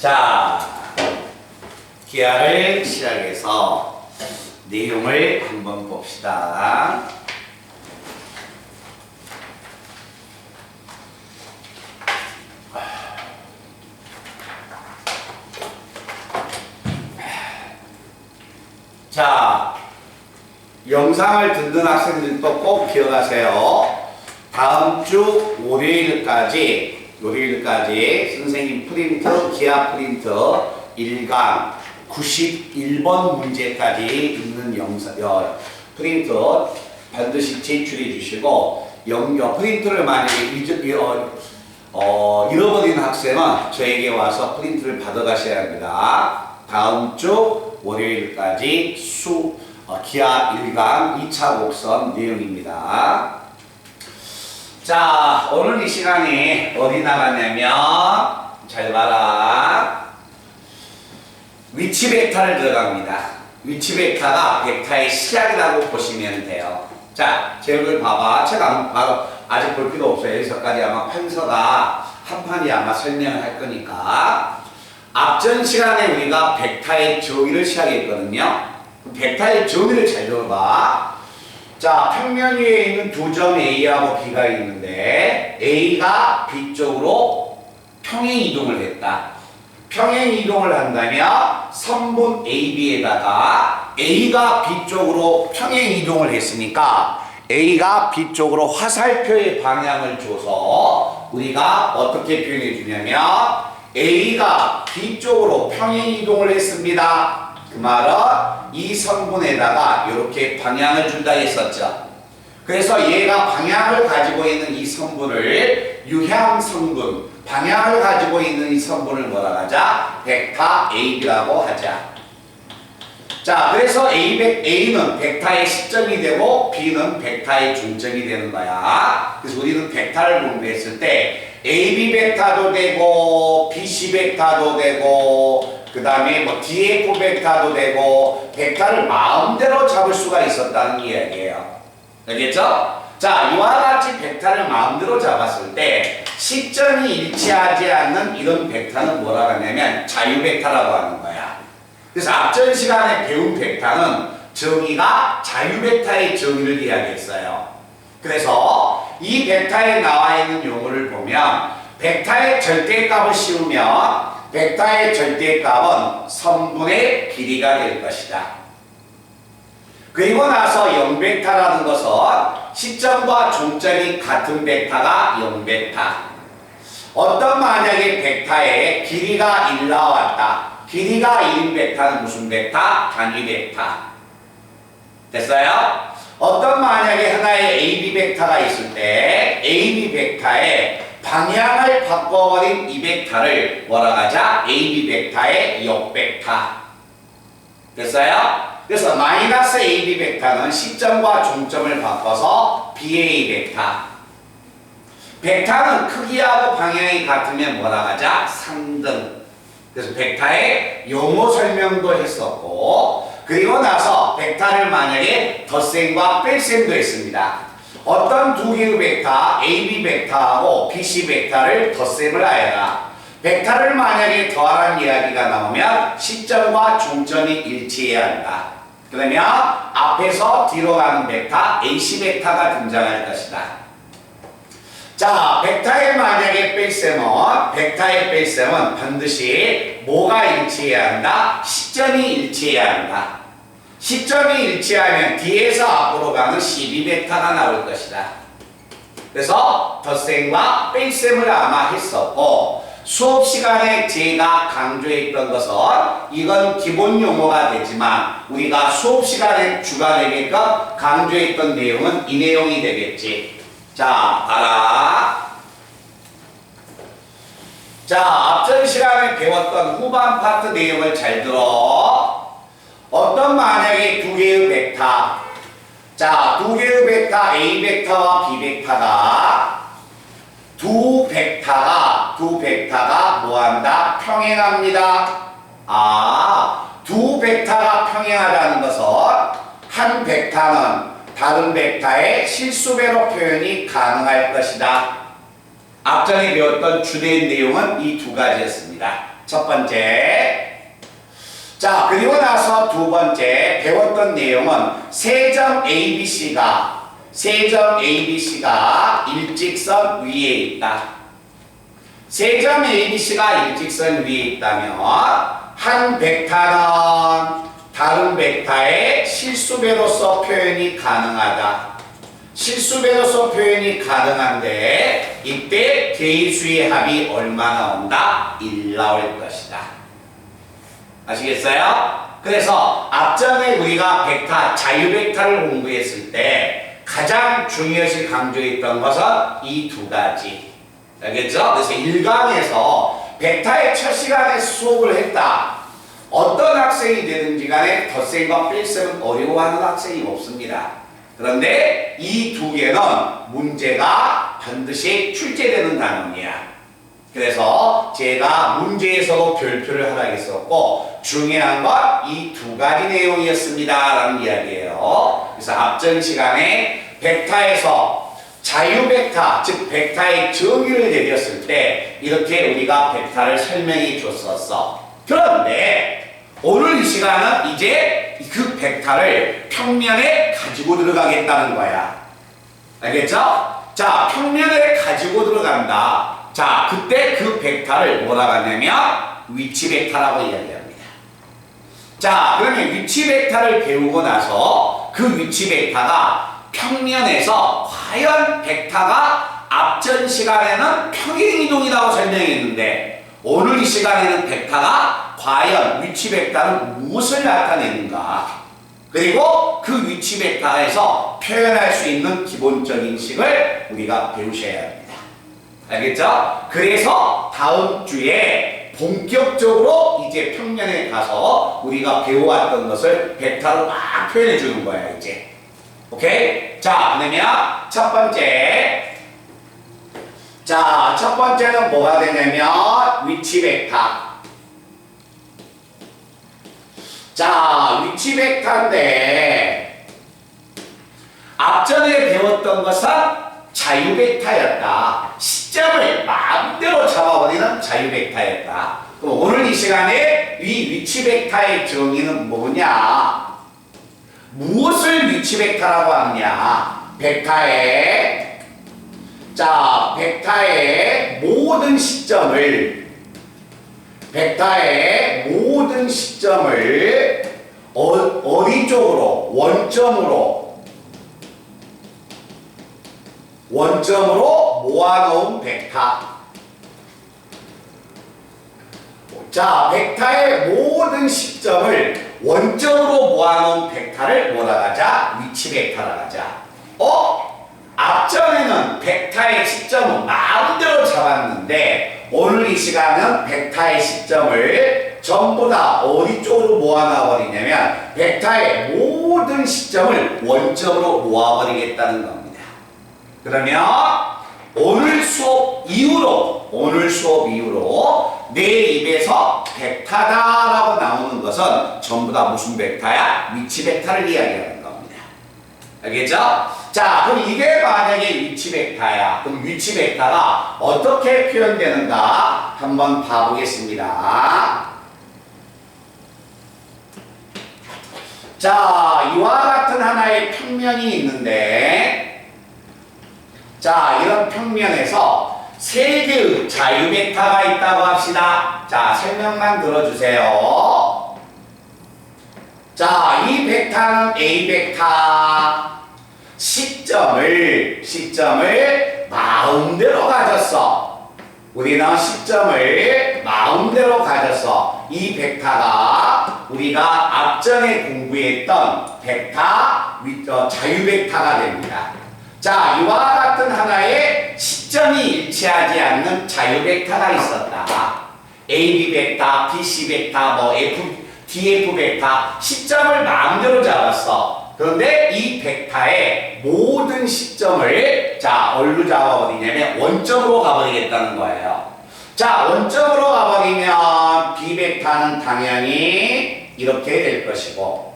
자, 기하를 시작해서 내용을 한번 봅시다. 자, 영상을 듣는 학생들도 꼭 기억하세요. 다음 주 월요일까지 선생님 프린트, 기하 프린트 1강 91번 문제까지 있는 프린트 반드시 제출해 주시고, 프린트를 만약에 잃어버린 학생은 저에게 와서 프린트를 받아가셔야 합니다. 다음 주 월요일까지 기하 1강 2차 곡선 내용입니다. 자, 오늘 이 시간에 어디 나갔냐면, 잘 봐라. 위치 벡터를 들어갑니다. 위치 벡터가 벡터의 시작이라고 보시면 돼요. 자, 제 얼굴 봐봐. 제가 아직 볼 필요 없어요. 여기서까지 아마 판서가 한 판이 아마 설명을 할 거니까. 앞전 시간에 우리가 벡터의 정의를 시작했거든요. 벡터의 정의를 잘 들어봐. 자, 평면 위에 있는 두 점 A하고 B가 있는데 A가 B쪽으로 평행 이동을 했다. 평행 이동을 한다면 선분 AB에다가 A가 B쪽으로 평행 이동을 했으니까 A가 B쪽으로 화살표의 방향을 줘서 우리가 어떻게 표현해 주냐면 A가 B쪽으로 평행 이동을 했습니다. 그 말은 이 성분에다가 이렇게 방향을 준다 했었죠. 그래서 얘가 방향을 가지고 있는 이 성분을 유향 성분, 방향을 가지고 있는 이 성분을 뭐라 하자? 벡터 AB라고 하자. 자, 그래서 A는 벡터의 시점이 되고 B는 벡터의 중점이 되는 거야. 그래서 우리는 벡터를 공부했을 때 AB 벡터도 되고 BC 벡터도 되고 그 다음에 뭐 DF 벡터도 되고 벡터를 마음대로 잡을 수가 있었다는 이야기예요. 알겠죠? 자, 이와 같이 벡터를 마음대로 잡았을 때 시점이 일치하지 않는 이런 벡터는 뭐라고 하냐면 자유 벡터라고 하는 거야. 그래서 앞전 시간에 배운 벡터는 정의가 자유 벡터의 정의를 이야기했어요. 그래서 이 벡터에 나와 있는 용어를 보면 벡터의 절대값을 씌우면 벡터의 절대값은 선분의 길이가 될 것이다. 그리고 나서 0벡터라는 것은 시점과 종점이 같은 벡터가 0벡터. 어떤 만약에 벡터에 길이가 1 나왔다. 길이가 1인 벡터는 무슨 벡터? 단위 벡터. 됐어요? 어떤 만약에 하나의 AB 벡터가 있을 때 AB 벡터에 방향을 바꿔버린 이 벡터를 뭐라 하자? AB 벡터의 역벡터. 됐어요? 그래서 마이너스 AB 벡터는 시점과 종점을 바꿔서 BA 벡터. 벡터는 크기하고 방향이 같으면 뭐라 하자? 상등. 그래서 벡터의 용어 설명도 했었고, 그리고 나서 벡터를 만약에 덧셈과 뺄셈도 했습니다. 어떤 두 개의 벡터 AB 벡터하고 BC 벡터를 덧셈을 하여라. 벡터를 만약에 더하라는 이야기가 나오면 시점과 종점이 일치해야 한다. 그러면 앞에서 뒤로 가는 벡터 AC 벡터가 등장할 것이다. 자, 벡터의 만약에 뺄셈은 반드시 뭐가 일치해야 한다? 시점이 일치해야 한다. 시점이 일치하면 뒤에서 앞으로 가는 CB 벡터가 나올 것이다. 그래서 덧셈과 뺄셈을 아마 했었고, 수업 시간에 제가 강조했던 것은 이건 기본 용어가 되지만 우리가 수업 시간에 주가 되게끔 강조했던 내용은 이 내용이 되겠지. 자, 봐라. 자, 앞전 시간에 배웠던 후반 파트 내용을 잘 들어. 어떤 만약에 두 개의 벡터, 자, 두 개의 벡터 A 벡터와 B 벡터가 두 벡터가 뭐한다? 평행합니다. 두 벡터가 평행하다는 것은 한 벡터는 다른 벡터의 실수배로 표현이 가능할 것이다. 앞전에 배웠던 주된 내용은 이 두 가지였습니다. 첫 번째. 자, 그리고 나서 두 번째 배웠던 내용은 세점 ABC가 일직선 위에 있다. 세점 ABC가 일직선 위에 있다면 한 벡터는 다른 벡터의 실수배로서 표현이 가능하다. 실수배로서 표현이 가능한데 이때 개수의 합이 얼마 나온다? 1 나올 것이다. 아시겠어요? 그래서 앞전에 우리가 벡터, 자유벡터를 공부했을 때 가장 중요시 강조했던 것은 이 두 가지. 알겠죠? 그래서 1강에서 벡터의 첫 시간에 수업을 했다. 어떤 학생이 되든지 간에 덧셈과 뺄셈은 어려워하는 학생이 없습니다. 그런데 이 두 개는 문제가 반드시 출제되는 단원이야. 그래서 제가 문제에서도 별표를 하라 했었고 중요한 건 이 두 가지 내용이었습니다 라는 이야기예요. 그래서 앞전 시간에 벡터에서 자유벡터, 즉 벡터의 정의를 내렸을 때 이렇게 우리가 벡터를 설명해 줬었어. 그런데 오늘 이 시간은 이제 그 벡터를 평면에 가지고 들어가겠다는 거야. 알겠죠? 자, 평면에 가지고 들어간다. 자, 그때 그 벡터를 뭐라고 하냐면 위치 벡터라고 이야기합니다. 자, 그러면 위치 벡터를 배우고 나서 그 위치 벡터가 평면에서 과연 벡터가 앞전 시간에는 평행이동이라고 설명했는데 오늘 이 시간에는 벡터가 과연 위치 벡터는 무엇을 나타내는가? 그리고 그 위치 벡터에서 표현할 수 있는 기본적인 식을 우리가 배우셔야 합니다. 알겠죠? 그래서 다음 주에 본격적으로 이제 평면에 가서 우리가 배워왔던 것을 벡터로 막 표현해 주는 거야, 이제. 오케이? 자, 그러면 첫 번째. 자, 첫 번째는 뭐가 되냐면 위치 벡터. 자, 위치 벡터인데 앞전에 배웠던 것은 자유벡터였다. 시점을 마음대로 잡아버리는 자유벡터였다. 그럼 오늘 이 시간에 이 위치 벡터의 정의는 뭐냐? 무엇을 위치 벡터라고 하느냐? 벡터의 모든 시점을 어디 쪽으로? 원점으로 모아놓은 벡터. 자, 벡터의 모든 시점을 원점으로 모아놓은 벡터를 뭐라 하자? 위치 벡터라 하자. 앞전에는 벡터의 시점은 마음대로 잡았는데 오늘 이 시간은 벡터의 시점을 전부 다 어디 쪽으로 모아놔버리냐면 벡터의 모든 시점을 원점으로 모아버리겠다는 겁니다. 그러면 오늘 수업 이후로 내 입에서 벡터다라고 나오는 것은 전부 다 무슨 벡터야? 위치 벡터를 이야기하는 겁니다. 알겠죠? 자, 그럼 이게 만약에 위치 벡터야. 그럼 위치 벡터가 어떻게 표현되는가 한번 봐보겠습니다. 자, 이와 같은 하나의 평면이 있는데 자, 이런 평면에서 세 개의 자유 벡터가 있다고 합시다. 자, 설명만 들어주세요. 자, 이 벡터는 A 벡터. 시점을 마음대로 가졌어. 우리는 시점을 마음대로 가졌어. 이 벡터가 우리가 앞전에 공부했던 벡터, 자유 벡터가 됩니다. 자, 이와 같은 하나의 시점이 일치하지 않는 자유 벡터가 있었다. AB 벡터, BC 벡터, DF 벡터, 시점을 마음대로 잡았어. 그런데 이 벡터의 모든 시점을 자, 어디로 잡아버리냐면 원점으로 가버리겠다는 거예요. 자, 원점으로 가버리면 B 벡터는 당연히 이렇게 될 것이고,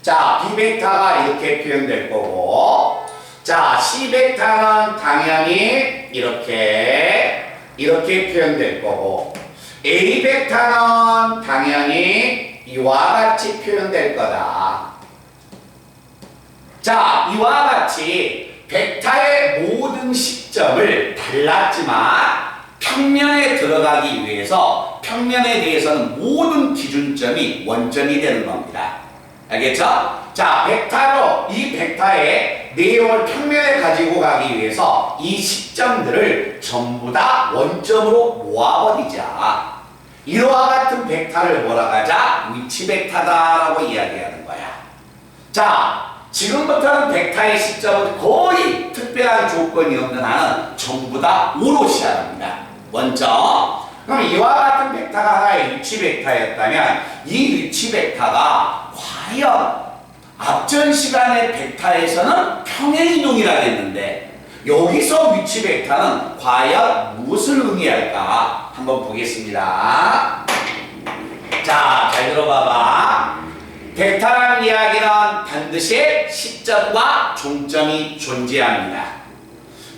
자, B 벡터가 이렇게 표현될 거고, 자, C 벡터는 당연히 이렇게 표현될 거고, A 벡터는 당연히 이와 같이 표현될 거다. 자, 이와 같이 벡터의 모든 시점을 달랐지만 평면에 들어가기 위해서 평면에 대해서는 모든 기준점이 원점이 되는 겁니다. 알겠죠? 자, 이 벡터의 내용을 평면에 가지고 가기 위해서 이 시점들을 전부 다 원점으로 모아버리자. 이와 같은 벡터를 뭐라고 하자? 위치 벡터다라고 이야기하는 거야. 자, 지금부터는 벡터의 시점은 거의 특별한 조건이 없는 한은 전부 다 O로 시작합니다. 먼저 그럼 이와 같은 벡터가 하나의 위치 벡터였다면 이 위치 벡터가 과연 앞전 시간의 벡터에서는 평행이동이라고 했는데 여기서 위치 벡터는 과연 무엇을 의미할까 한번 보겠습니다. 자, 잘 들어봐봐. 벡터라는 이야기는 반드시 시점과 종점이 존재합니다.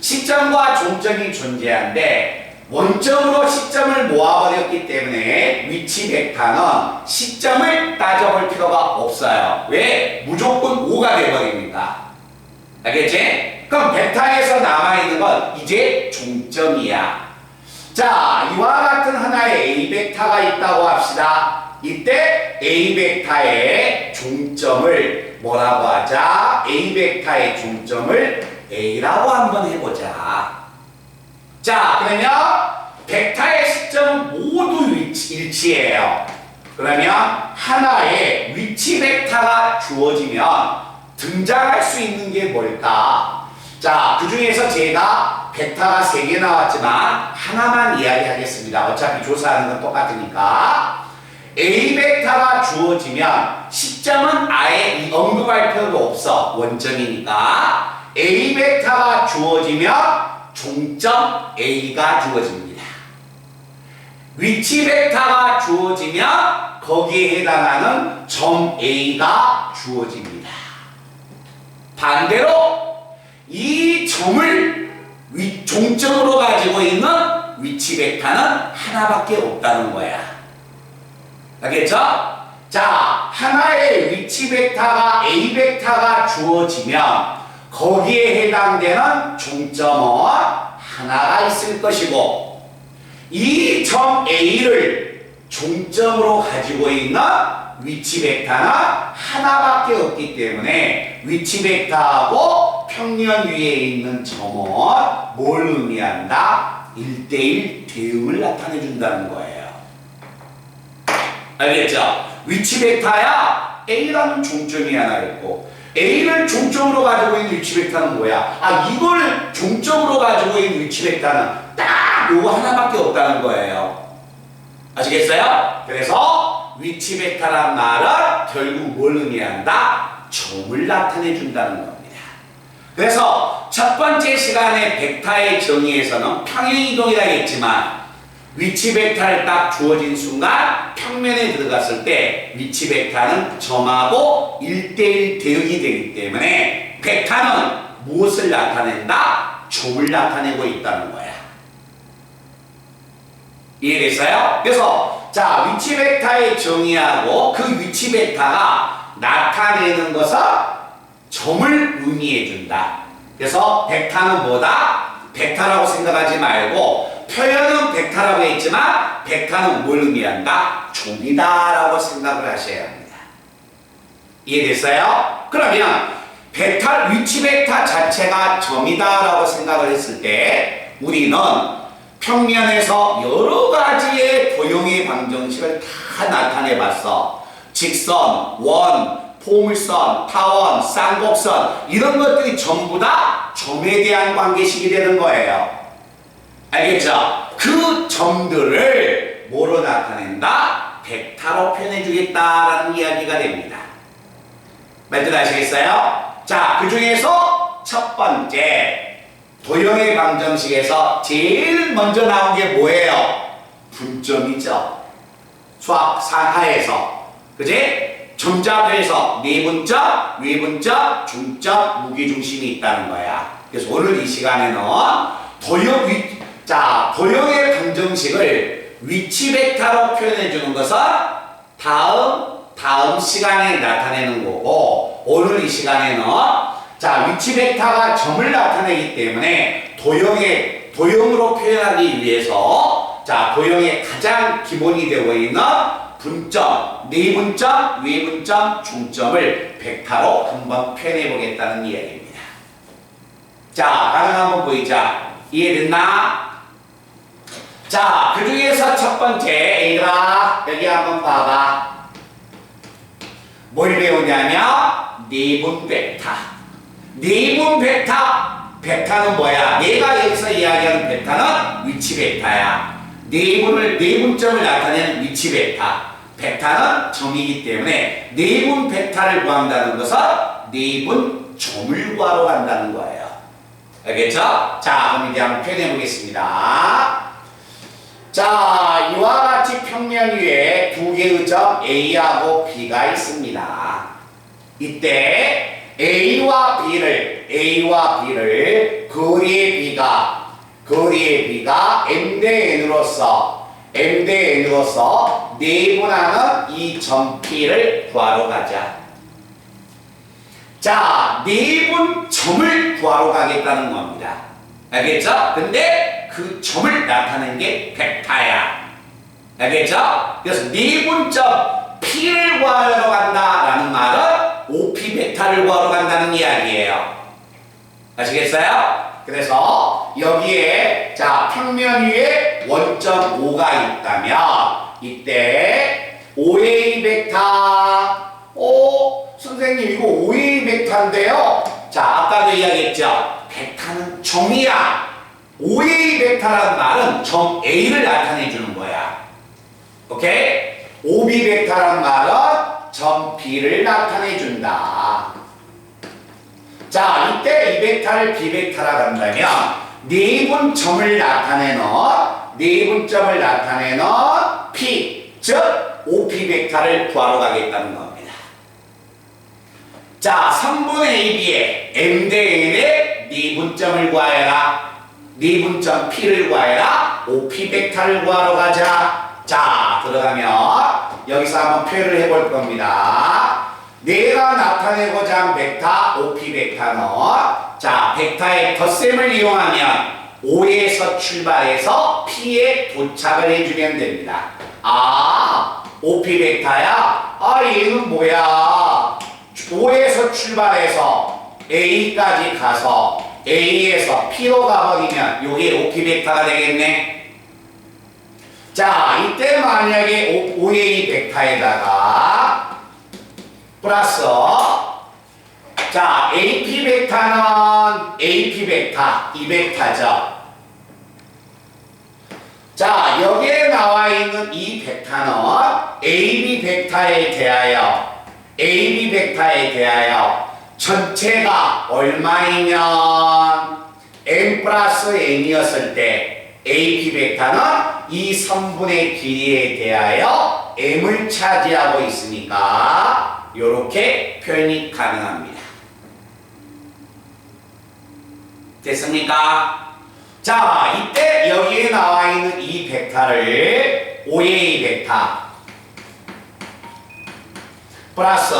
시점과 종점이 존재한데 원점으로 시점을 모아버렸기 때문에 위치 벡터는 시점을 따져볼 필요가 없어요. 왜? 무조건 O가 돼버립니다. 알겠지? 그럼 벡터에서 남아있는 건 이제 종점이야. 자, 이와 같은 하나의 A 벡터가 있다고 합시다. 이때 A 벡터의 종점을 뭐라고 하자? A 벡터의 종점을 A라고 한번 해보자. 자, 그러면 벡터의 시점은 모두 일치해요. 그러면 하나의 위치 벡터가 주어지면 등장할 수 있는 게 뭘까? 자, 그 중에서 제가 벡터가 3개 나왔지만 하나만 이야기하겠습니다. 어차피 조사하는 건 똑같으니까. A 벡터가 주어지면 시점은 아예 언급할 필요도 없어. 원점이니까. A 벡터가 주어지면 종점 A가 주어집니다. 위치 벡터가 주어지면 거기에 해당하는 점 A가 주어집니다. 반대로 이 점을 종점으로 가지고 있는 위치 벡터는 하나밖에 없다는 거야. 알겠죠? 자, 하나의 위치 벡터가 A 벡터가 주어지면 거기에 해당되는 종점은 하나가 있을 것이고 이 점 A를 종점으로 가지고 있는 위치 벡터는 하나밖에 없기 때문에 위치 벡터하고 평면 위에 있는 점은 뭘 의미한다? 1대1 대응을 나타내 준다는 거예요. 알겠죠? 위치 벡터야 A라는 종점이 하나 있고 A를 종점으로 가지고 있는 위치 벡터는 뭐야? 아, 이걸 종점으로 가지고 있는 위치 벡터는 딱 요거 하나밖에 없다는 거예요. 아시겠어요? 그래서 위치 벡터란 말은 결국 뭘 의미한다? 점을 나타내 준다는 겁니다. 그래서 첫 번째 시간에 벡터의 정의에서는 평행이동이라고 했지만 위치 벡터를 딱 주어진 순간 평면에 들어갔을 때 위치 벡터는 점하고 1대1 대응이 되기 때문에 벡터는 무엇을 나타낸다? 점을 나타내고 있다는 거야. 이해됐어요? 그래서 자, 위치 벡터의 정의하고 그 위치 벡터가 나타내는 것은 점을 의미해 준다. 그래서 벡터는 뭐다? 벡터라고 생각하지 말고 표현은 벡터라고 했지만 벡터는 뭘 의미한다? 점이다라고 생각을 하셔야 합니다. 이해됐어요? 그러면 벡터, 위치 벡터 자체가 점이다라고 생각을 했을 때 우리는 평면에서 여러 가지의 도형의 방정식을 다 나타내 봤어. 직선, 원, 포물선, 타원, 쌍곡선 이런 것들이 전부 다 점에 대한 관계식이 되는 거예요. 알겠죠? 그 점들을 뭐로 나타낸다? 벡터로 표현해 주겠다라는 이야기가 됩니다. 말들 아시겠어요? 자, 그 중에서 첫 번째 도형의 방정식에서 제일 먼저 나온 게 뭐예요? 분점이죠. 수학 상하에서. 그지? 점자표에서 내분점, 외분점, 중점, 무게중심이 있다는 거야. 그래서 오늘 이 시간에는 도형의 방정식을 위치 벡터로 표현해 주는 것은 다음 시간에 나타내는 거고, 오늘 이 시간에는 자, 위치 벡터가 점을 나타내기 때문에 도형으로 표현하기 위해서 자, 도형의 가장 기본이 되고 있는 분점, 내분점, 외분점, 중점을 벡터로 한번 표현해 보겠다는 이야기입니다. 자, 다른 한번 보이자. 이해됐나? 자, 그 중에서 첫 번째, 얘들아, 여기 한번 봐봐. 뭘 배우냐면, 내분 벡터. 내분 벡터. 벡터는 뭐야? 내가 여기서 이야기하는 벡터는 위치 벡터야. 내분점을 나타내는 위치 벡터. 벡터는 점이기 때문에 내분 벡터를 구한다는 것은 내분 점을 구하러 간다는 거예요. 알겠죠? 자, 그럼 이제 한번 표현해 보겠습니다. 자, 이와 같이 평면 위에 두 개의 점 A하고 B가 있습니다. 이때 A와 B를 거리의 B가 M 대 N으로서 내분하는 이 점 P를 구하러 가자. 자, 내분 점을 구하러 가겠다는 겁니다. 알겠죠? 근데 그 점을 나타내는 게 벡터야. 알겠죠? 그래서 내분점 P를 구하러 간다라는 말은 OP 벡터를 구하러 간다는 이야기예요. 아시겠어요? 그래서 여기에 자, 평면 위에 원점 O가 있다면 이때 OA 벡터 선생님 이거 OA 벡터인데요. 자, 아까도 이야기했죠. 벡터는 점이야. OA 벡터라는 말은 점 A를 나타내 주는 거야. 오케이? OB 벡터라는 말은 점 B를 나타내 준다. 자, 이때 이 벡터를 B 벡터라 한다면 내분점을 나타내는 P, 즉 OP 벡터를 구하러 가겠다는 겁니다. 자, 3분의 AB에 M 대 N의 내분점을 구하여라. 내분점 P를 구하여라. OP 벡터를 구하러 가자. 자, 들어가면 여기서 한번 표현을 해볼 겁니다. 내가 나타내고자 한 벡터, OP 벡터는 자, 벡터의 덧셈을 이용하면 O에서 출발해서 P에 도착을 해주면 됩니다. 아, OP 벡터야? 아, 얘는 뭐야? O에서 출발해서 A까지 가서 A에서 P로 가버리면 요게 OP 벡터가 되겠네. 자, 이때 만약에 OA 벡터에다가 플러스 자, AP 벡터는 AP 벡터, 이 벡터죠. 자, 여기에 나와 있는 이 벡터는 AB 벡터에 대하여 전체가 얼마이면 n 플러스 n이었을 때 AP 벡터는 이 선분의 길이에 대하여 m을 차지하고 있으니까 이렇게 표현이 가능합니다. 됐습니까? 자, 이때 여기에 나와 있는 이 벡터를 OA 벡터 플러스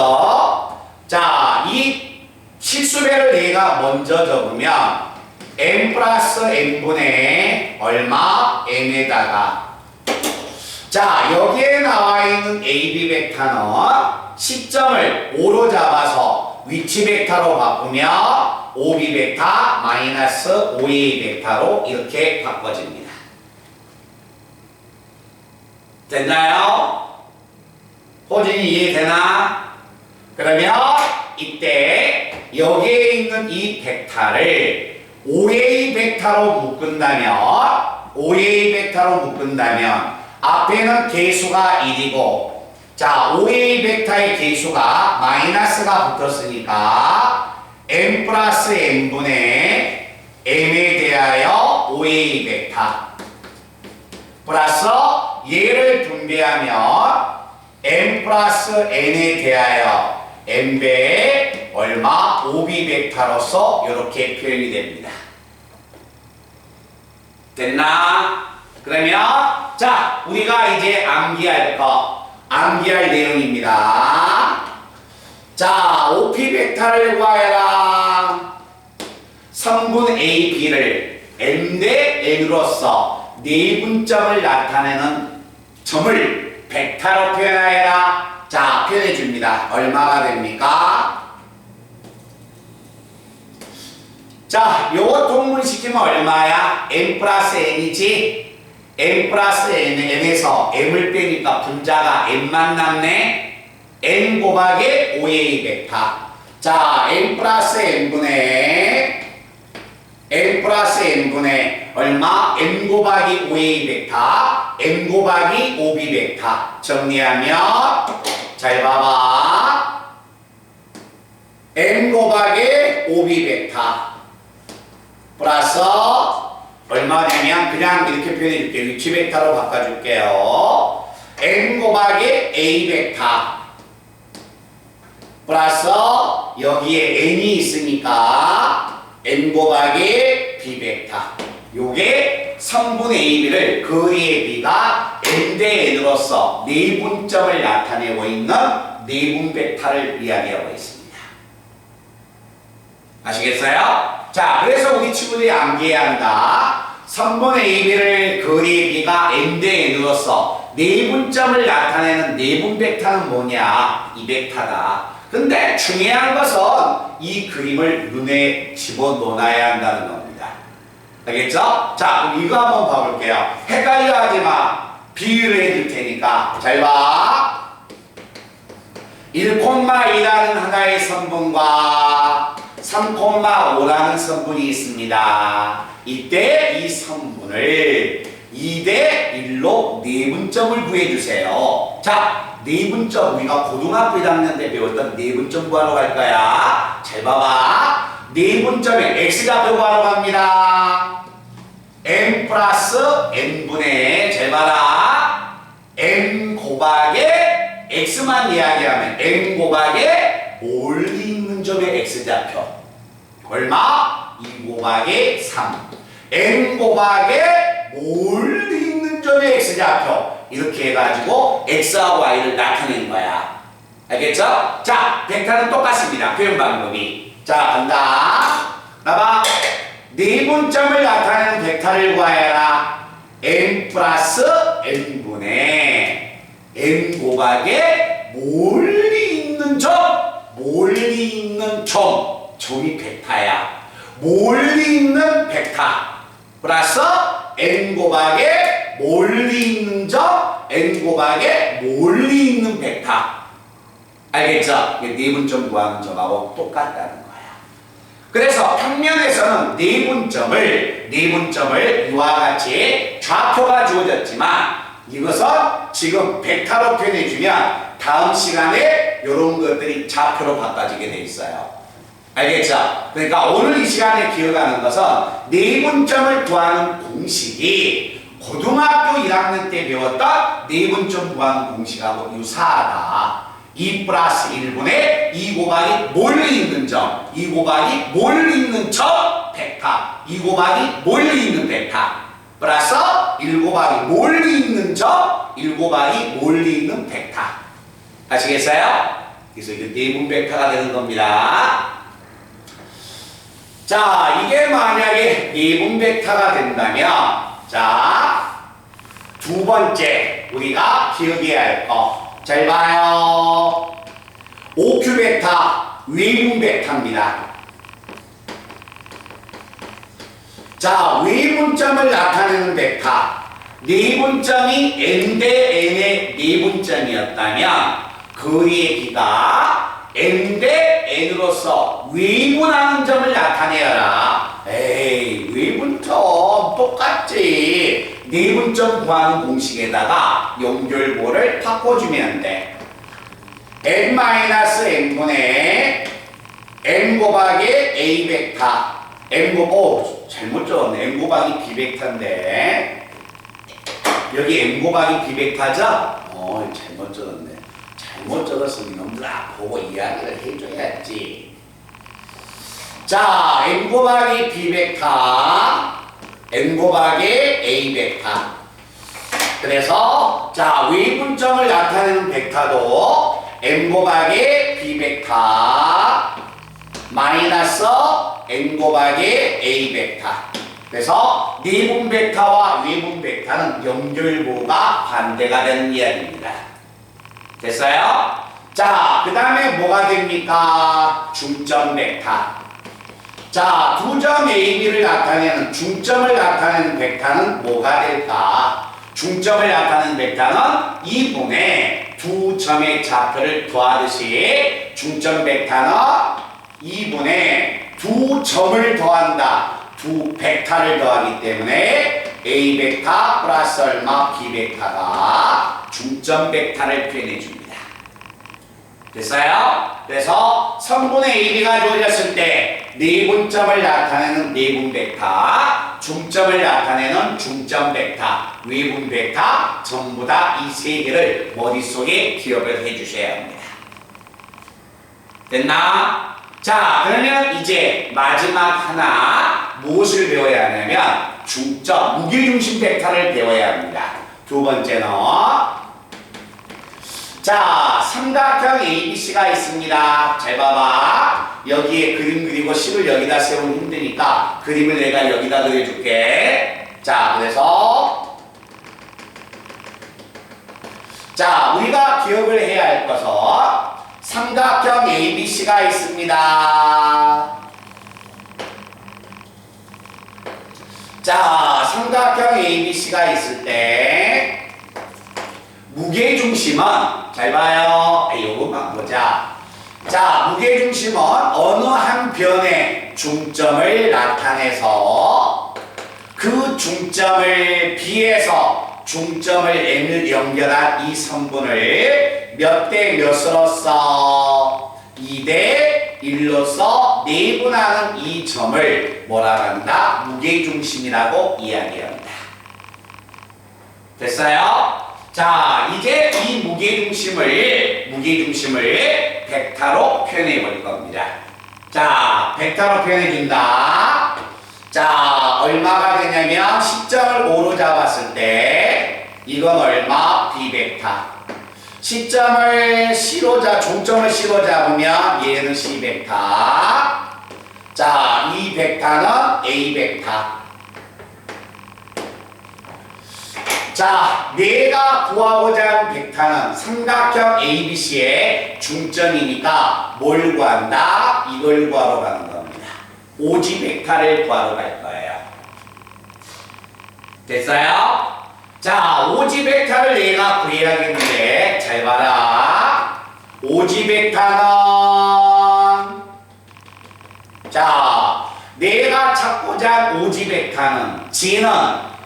자, 이 실수배를 내가 먼저 적으면 n 플러스 n분의 얼마? n에다가 자, 여기에 나와 있는 AB 벡터는 시점을 O로 잡아서 위치 벡터로 바꾸며 OB 벡터 마이너스 OA 벡터로 이렇게 바꿔집니다. 됐나요? 호진이 이해되나? 그러면 이때 여기에 있는 이 벡터를 OA 벡터로 묶은다면 앞에는 개수가 1이고 자, OA 벡터의 개수가 마이너스가 붙었으니까 n 플러스 n분의 m에 대하여 OA 벡터 플러스 얘를 분배하면 n 플러스 n에 대하여 n배 얼마? OB 벡터로서 이렇게 표현이 됩니다. 됐나? 그러면 자, 자, 우리가 이제 암기할 내용입니다. 자, OP 벡터를 구하여라. 성분 A, B를 M 대 N으로서 내분점을 나타내는 점을 벡터로 표현하여라. 자, 표현해 줍니다. 얼마가 됩니까? 자, 요거 동문시키면 얼마야? M 플러스 N이지? M 플러스 N에서 M을 빼니까 분자가 M만 남네? N 곱하기 OA 벡터. 자, N 플러스 N분의 얼마? M 곱하기 OA 벡터, M 곱하기 OB 벡터. 정리하면 잘 봐봐. M 곱하기 OB 벡터 플러스 얼마 되면 그냥 이렇게 표현해 줄게요. 위치 벡터로 바꿔줄게요. M 곱하기 A 벡터 플러스 여기에 N이 있으니까 N 곱하기 B 벡터. 요게 성분 AB를 거리의 B가 N 대 N으로서 내분점을 나타내고 있는 내분 벡터를 이야기하고 있습니다. 아시겠어요? 자, 그래서 우리 친구들이 암기해야 한다. 성분 AB를 거리의 B가 N 대 N으로서 내분점을 나타내는 내분 벡터는 뭐냐? 이 벡터다. 근데 중요한 것은 이 그림을 눈에 집어넣어야 한다는 겁니다. 알겠죠? 자, 그럼 이거 한번 봐볼게요. 헷갈려 하지 마. 비유를 해줄 테니까. 잘 봐. 1,2라는 하나의 성분과 3,5라는 성분이 있습니다. 이때 이 성분을 2대 1로 내분점을 구해주세요. 자, 내분점 우리가 고등학교 1학년 때 배웠던 내분점 구하러 갈 거야. 잘 봐봐. 내분점에 x좌표 구하러 갑니다. m 플러스 n분의 잘 봐라. m 곱하기 x만 이야기하면 m 곱하기 멀리 있는 점의 x좌표 얼마? 2 곱하기 3 m 곱하기 멀리 있는 점의 x좌표 이렇게 해가지고 x와 y를 나타낸 거야. 알겠죠? 자, 벡터는 똑같습니다. 표현 방법이. 자, 간다. 봐봐. 내분점을 나타내는 벡터를 구하여라. n 플러스 n분의 n 곱하기 멀리 있는 점이 벡터야. 멀리 있는 벡터 플러스 n 곱하기 멀리 있는 점, n 곱하기 멀리 있는 벡터. 알겠죠? 내분점 구하는 점하고 똑같다는 거야. 그래서 평면에서는 내분점을 이와 같이 좌표가 주어졌지만 이것은 지금 벡터로 표현해주면 다음 시간에 이런 것들이 좌표로 바꿔지게 돼 있어요. 알겠죠? 그러니까 오늘 이 시간에 기억하는 것은 내분점을 구하는 공식이 고등학교 1학년 때 배웠던 내분점 구하는 공식하고 유사하다. 2 플러스 1분의 2 곱하기 멀리 있는 점, 2 곱하기 멀리 있는 점 벡터, 2 곱하기 멀리 있는 벡터 플러스 1 곱하기 멀리 있는 점, 1 곱하기 멀리 있는 벡터. 아시겠어요? 그래서 이게 내분 벡터가 되는 겁니다. 자, 이게 만약에 내분 벡터가 된다면, 자, 두 번째 우리가 기억해야 할 거. 잘 봐요. OQ 벡터, 외분 벡터입니다. 자, 외분점을 나타내는 벡터. 내분점이 n 대 n의 내분점이었다면 거리의 B가 n 대 n으로서 외분하는 점을 나타내어라. 에이, 외분점 똑같지. 내분점 구하는 공식에다가 연결고를 바꿔주면 돼. n-n분의 n 곱하기 a 벡터 잘못 적었네. n 곱하기 b 벡터인데 여기 n 곱하기 b 벡터죠? 잘못 적었네. 잘못 적었으니 놈들아 보고 이야기를 해줘야지. 자, n 곱하기 b 벡터 n 곱하기 a 벡터 그래서 자 외분점을 나타내는 벡터도 m 곱하기 b 벡터 마이너스 n 곱하기 a 벡터. 그래서 내분 벡터와 외분 벡터는 연결고가 반대가 되는 이야기입니다. 됐어요? 자, 그 다음에 뭐가 됩니까? 중점 벡터. 자, 두 점 A, B를 나타내는 중점을 나타내는 벡터는 뭐가 될까? 중점을 나타내는 벡터는 2분의 두 점의 좌표를 더하듯이 중점 벡터는 2분의 두 점을 더한다. 두 벡터를 더하기 때문에 A 벡터 플러스 얼마 B 벡터가 중점 벡터를 표현해 줍니다. 됐어요? 그래서 성분의 AB가 주어졌을 때 내분점을 나타내는 내분 벡터, 중점을 나타내는 중점 벡터, 외분 벡터 전부 다 이 세 개를 머릿속에 기억을 해 주셔야 합니다. 됐나? 자, 그러면 이제 마지막 하나 무엇을 배워야 하냐면 중점, 무게중심 벡터를 배워야 합니다. 두 번째는 자, 삼각형 ABC가 있습니다. 잘 봐봐. 여기에 그림 그리고 식을 여기다 세우면 힘드니까 그림을 내가 여기다 그려줄게. 자, 그래서 자, 우리가 기억을 해야 할 것은 삼각형 ABC가 있습니다. 자, 삼각형 ABC가 있을 때 무게중심은 잘 봐요. 요것만 보자. 자, 무게중심은 어느 한 변의 중점을 나타내서 그 중점을 B에서 중점을 N을 연결한 이 선분을 몇 대 몇으로서 2대 1로서 내분하는 이 점을 뭐라 한다? 무게중심이라고 이야기합니다. 됐어요? 자, 이제 이 무게중심을 벡터로 표현해 볼 겁니다. 자, 벡터로 표현해 준다. 자, 얼마가 되냐면 시점을 O로 잡았을 때 이건 얼마? B 벡터. 시점을 C로 종점을 C로 잡으면 얘는 C 벡터. 자, 이 벡터는 A 벡터. 자, 내가 구하고자 하는 벡터는 삼각형 ABC의 중점이니까 뭘 구한다? 이걸 구하러 가는 겁니다. 오지 벡터를 구하러 갈 거예요. 됐어요? 자, 오지 벡터를 내가 구해야겠는데 잘 봐라. 오지 벡터는 자, 내가 찾고자 한 오지 벡터는 G는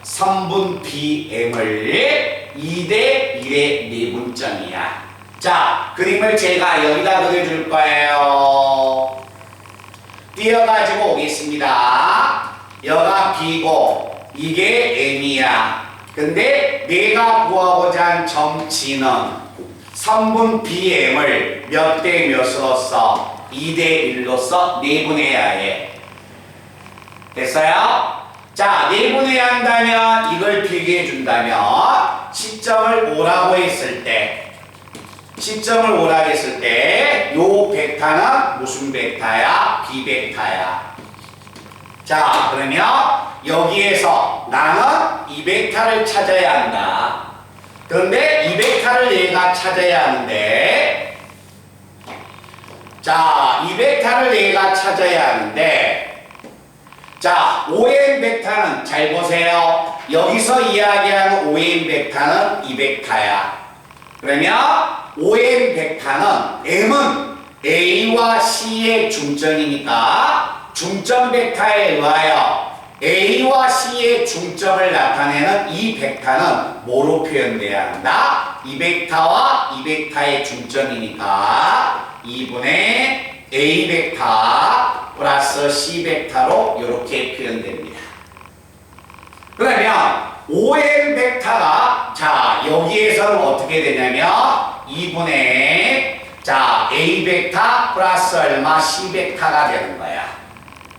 선분 BM을 2대 1의 내분점이야. 자, 그림을 제가 여기다 그려줄 거예요. 띄어가지고 오겠습니다. 여가 B고 이게 M이야. 근데 내가 구하고자 한 점 G는 선분 BM을 몇 대 몇으로서 2대 1로서 내분해야 해. 됐어요? 자, 내분해야 한다면 이걸 비교해 준다면 시점을 O라고 했을 때 요 벡터는 무슨 벡터야? B 벡터야. 자, 그러면 여기에서 나는 이 벡터를 찾아야 한다. 그런데 이 벡터를 얘가 찾아야 하는데 자, 이 벡터를 얘가 찾아야 하는데 자, OM 벡터는 잘 보세요. 여기서 이야기하는 OM 벡터는 이 벡터야. 그러면 OM 벡터는 M은 A와 C의 중점이니까 중점 벡터에 의하여 A와 C의 중점을 나타내는 이 벡터는 뭐로 표현돼야 한다? 이 벡터와 이 벡터의 중점이니까 2분의 A 벡터 플러스 C 벡터로 이렇게 표현됩니다. 그러면 OM 벡터가 자 여기에서는 어떻게 되냐면 2분의 자 A 벡터 플러스 얼마 C 벡터가 되는 거야.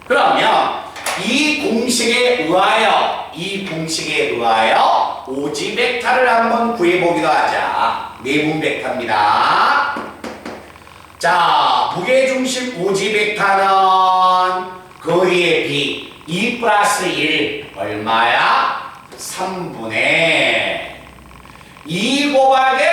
그러면 이 공식에 의하여 오지 벡터를 한번 구해보기로 하자. 내분 벡터입니다. 자, 무게중심 오지 벡터는 거리의 b 2 플러스 1 얼마야? 3분의 2 곱하기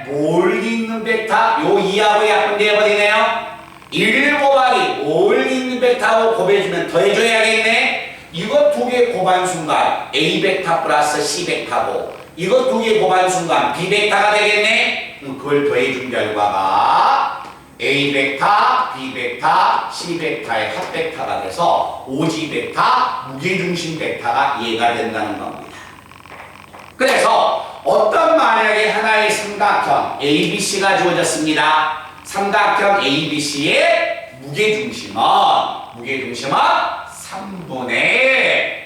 몰리 있는 벡터 요 2하고 약분되어버리네요. 1 곱하기 몰리 있는 벡터하고 곱해주면 더해줘야겠네. 이거 두 개 곱한 순간 A 벡터 플러스 C 벡터고 이거 두 개 곱한 순간 B 벡터가 되겠네. 그걸 더해준 결과가 A 벡터, B 벡터, C 벡터의 합 벡터가 돼서 오지 벡터, 무게중심 벡터가 얘가 된다는 겁니다. 그래서 어떤 만약에 하나의 삼각형 ABC가 주어졌습니다. 삼각형 ABC의 무게중심은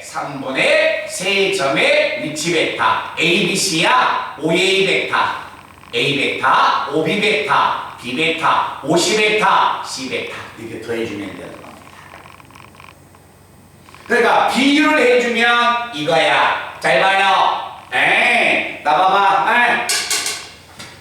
3분의 세 점의 위치 벡터 ABC야 OA 벡터 A 벡터, OB 벡터, B 벡터, OC 벡터, C 벡터 이렇게 더해주면 되는 겁니다. 그러니까 비유를 해주면 이거야. 잘 봐요. 나봐봐.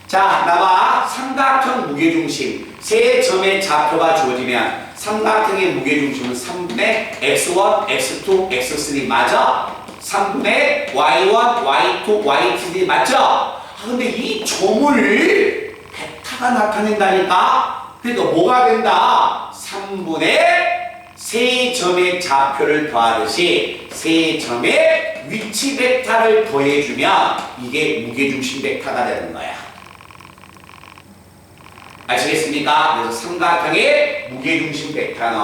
자, 나봐. 삼각형 무게중심 세 점의 좌표가 주어지면 삼각형의 무게중심은 3분의 x1, x2, x3 맞아? 3분의 y1, y2, y3 맞죠? 근데 이 점을 벡터가 나타낸다니까? 그러니까 뭐가 된다? 3분의 세 점의 좌표를 더하듯이 세 점의 위치 벡터를 더해주면 이게 무게중심 벡터가 되는 거야. 아시겠습니까? 그래서 삼각형의 무게중심 벡터는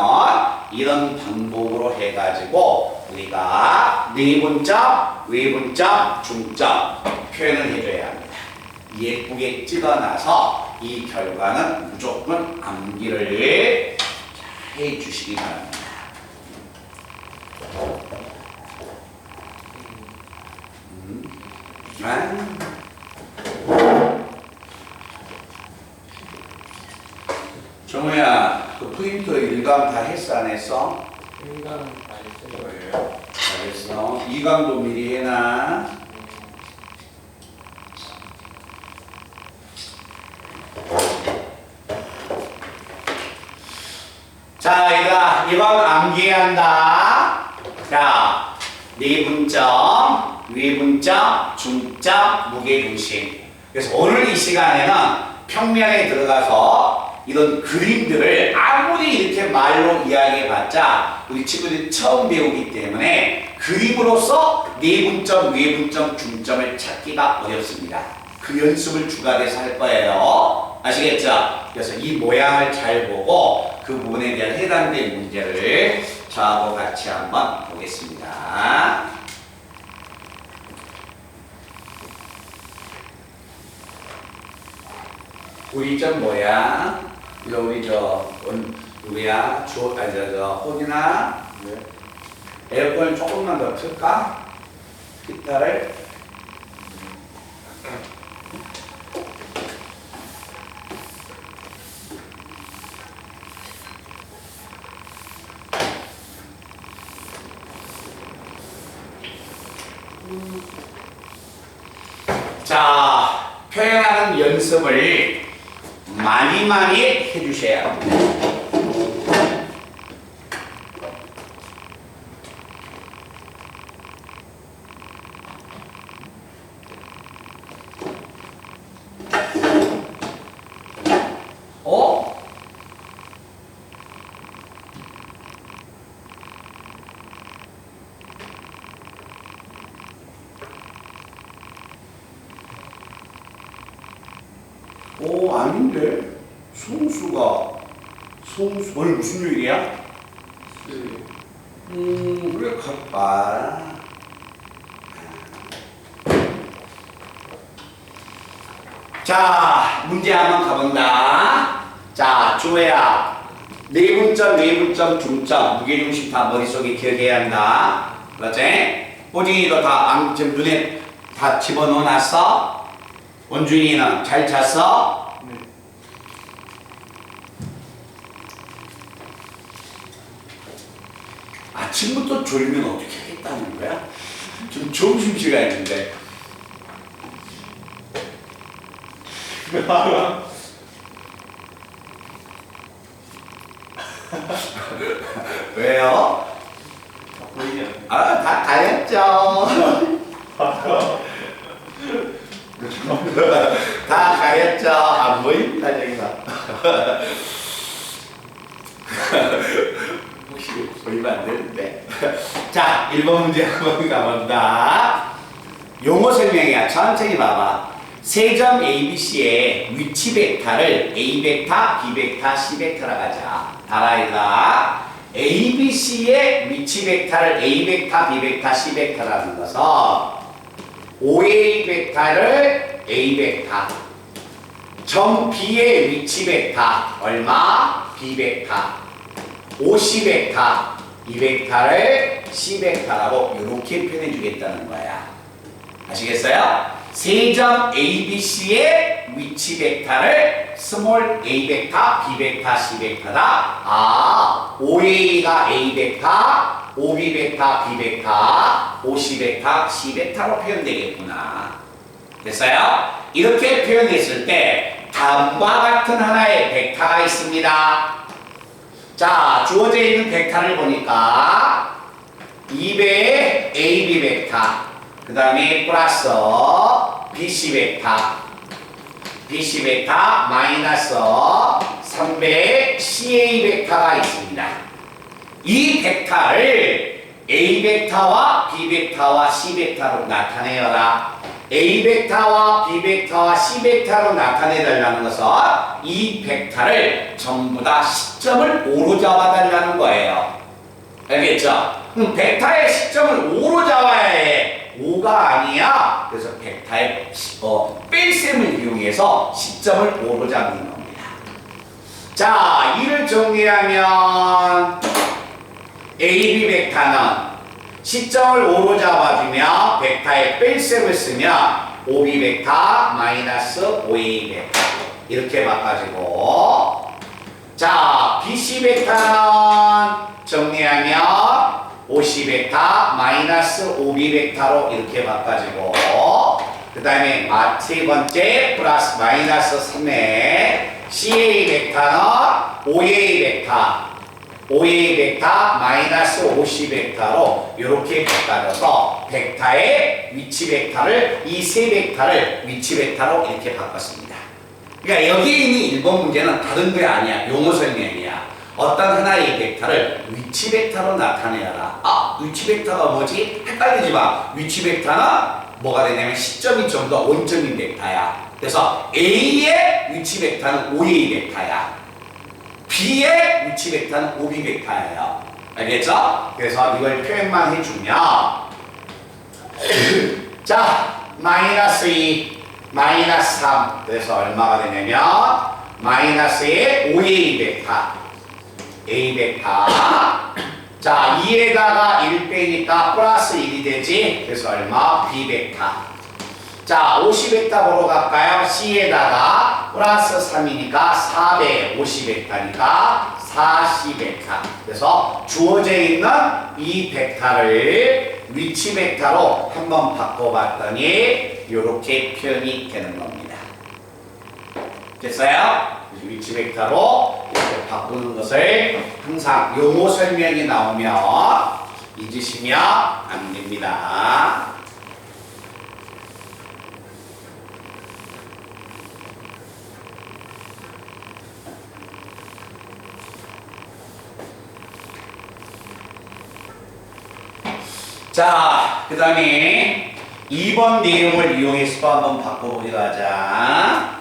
이런 방법으로 해가지고 우리가 내분점, 외분점, 중점 표현을 해줘야 합니다. 예쁘게 찍어놔서 이 결과는 무조건 암기를 해주시기 바랍니다. 정우야, 그 프린터 일강 다 했어 안 했어? 일강은 다 했어요. 잘했어. 2강도 미리 해놔. 자, 얘들아, 이건 암기해야 한다. 자, 내분점, 외분점, 중점, 무게중심. 그래서 오늘 이 시간에는 평면에 들어가서 이런 그림들을 아무리 이렇게 말로 이야기해봤자 우리 친구들이 처음 배우기 때문에 그림으로서 내분점, 외분점, 중점을 찾기가 어렵습니다. 그 연습을 주가 돼서 할 거예요. 아시겠죠? 그래서 이 모양을 잘 보고 그 부분에 대한 해당된 문제를 저하고 같이 한번 보겠습니다. 우리 점 뭐야? 이거 우리 누구야? 호기나? 네. 에어컨을 조금만 더 틀까? 히터를? 자, 표현하는 연습을 많이 해주셔야 합니다. 아닌데? 송수 오늘 무슨 요일이야? 왜 가봐? 자, 문제 한번 가본다. 자, 조회야. 내분점, 외분점, 중점, 무게중심 다 머릿속에 기억해야 한다. 그렇지? 호진이도 다 지금 눈에 다 집어넣어 놨어? 원준이는 잘 잤어? 네. 아침부터 졸면 어떻게 하겠다는 거야? 지금 점심시간인데. 왜요? 보이지 않네. 아, 다 가렸죠. 다 가렸죠. 안 보입니다, 저기가. 혹시 보이면 안 되는데. 자, 1번 문제 한번 가본다. 용어 설명이야. 천천히 봐봐. 세 점 ABC의 위치 벡터를 A 벡터, B 벡터, C 벡터라 하자. 알아이가 ABC의 위치 벡터를 A 벡터, B 벡터, C 벡터라는 것은 OA 벡터를 A 벡터, 점 B의 위치 벡터 얼마? B 벡터, OC 벡터, 이 벡터를 C 벡터라고 이렇게 표현해 주겠다는 거야. 아시겠어요? 세 점 ABC의 위치 벡터를 스몰 A 벡터, B 벡터, C 벡터다. 아, OA가 A 벡터, OB 벡터, B 벡터, OC 벡터, C 벡터로 표현되겠구나. 됐어요? 이렇게 표현했을 때 다음과 같은 하나의 벡터가 있습니다. 자, 주어져 있는 벡터를 보니까 2배의 AB 벡터, 그 다음에 플러스 BC 벡터, BC 벡터 마이너스 3배의 CA 벡터가 있습니다. 이 벡터를 A 벡터와 B 벡터와 C 벡터로 나타내어라. A 벡터와 B 벡터와 C 벡터로 나타내달라는 것은 이 벡터를 전부 다 시점을 O로 잡아달라는 거예요. 알겠죠? 벡터의 시점을 O로 잡아야 해. 5가 아니야. 그래서 벡터의 뺄셈을 이용해서 시점을 5로 잡는 겁니다. 자, 이를 정리하면 AB 벡터는 시점을 5로 잡아주며 벡터의 뺄셈을 쓰면 OB 벡터 마이너스 OA 벡터 이렇게 바꿔주고, 자, BC 벡터는 정리하면 OC 벡터 마이너스 OB 벡터로 이렇게 바꿔주고, 그 다음에 세 번째 플러스 마이너스 3의 CA 벡터는 OA 벡터, OA 벡터 마이너스 OC 벡터로 이렇게 바꿔줘서 벡터의 위치 벡터를 이 세 벡터를 위치 벡터로 이렇게 바꿨습니다. 그러니까 여기에 있는 1번 문제는 다른 게 아니야. 용어 설명이야. 어떤 하나의 벡터를 위치 벡터로 나타내라. 아, 위치 벡터가 뭐지? 헷갈리지 마. 위치 벡터는 뭐가 되냐면 시점이 좀 더 원점인 벡터야. 그래서 A의 위치 벡터는 OA 벡터야. B의 위치 벡터는 OB 벡터예요. 알겠죠? 그래서 이걸 표현만 해주면 자, 마이너스 2, 마이너스 3 그래서 얼마가 되냐면 마이너스의 OA 벡터 A 벡터. 자, 2에다가 1 빼니까 플러스 1이 되지. 그래서 얼마? B 벡터. 자, OC 벡터 보러 갈까요? C에다가 플러스 3이니까 4배 OC 벡터니까 4C 벡터. 그래서 주어져 있는 이 벡터를 위치 벡터로 한번 바꿔봤더니 이렇게 표현이 되는 겁니다. 됐어요? 위치 벡터로 이렇게 바꾸는 것을 항상 용어 설명이 나오면 잊으시면 안 됩니다. 자, 그 다음에 2번 내용을 이용해서 한번 바꿔보기로 하자.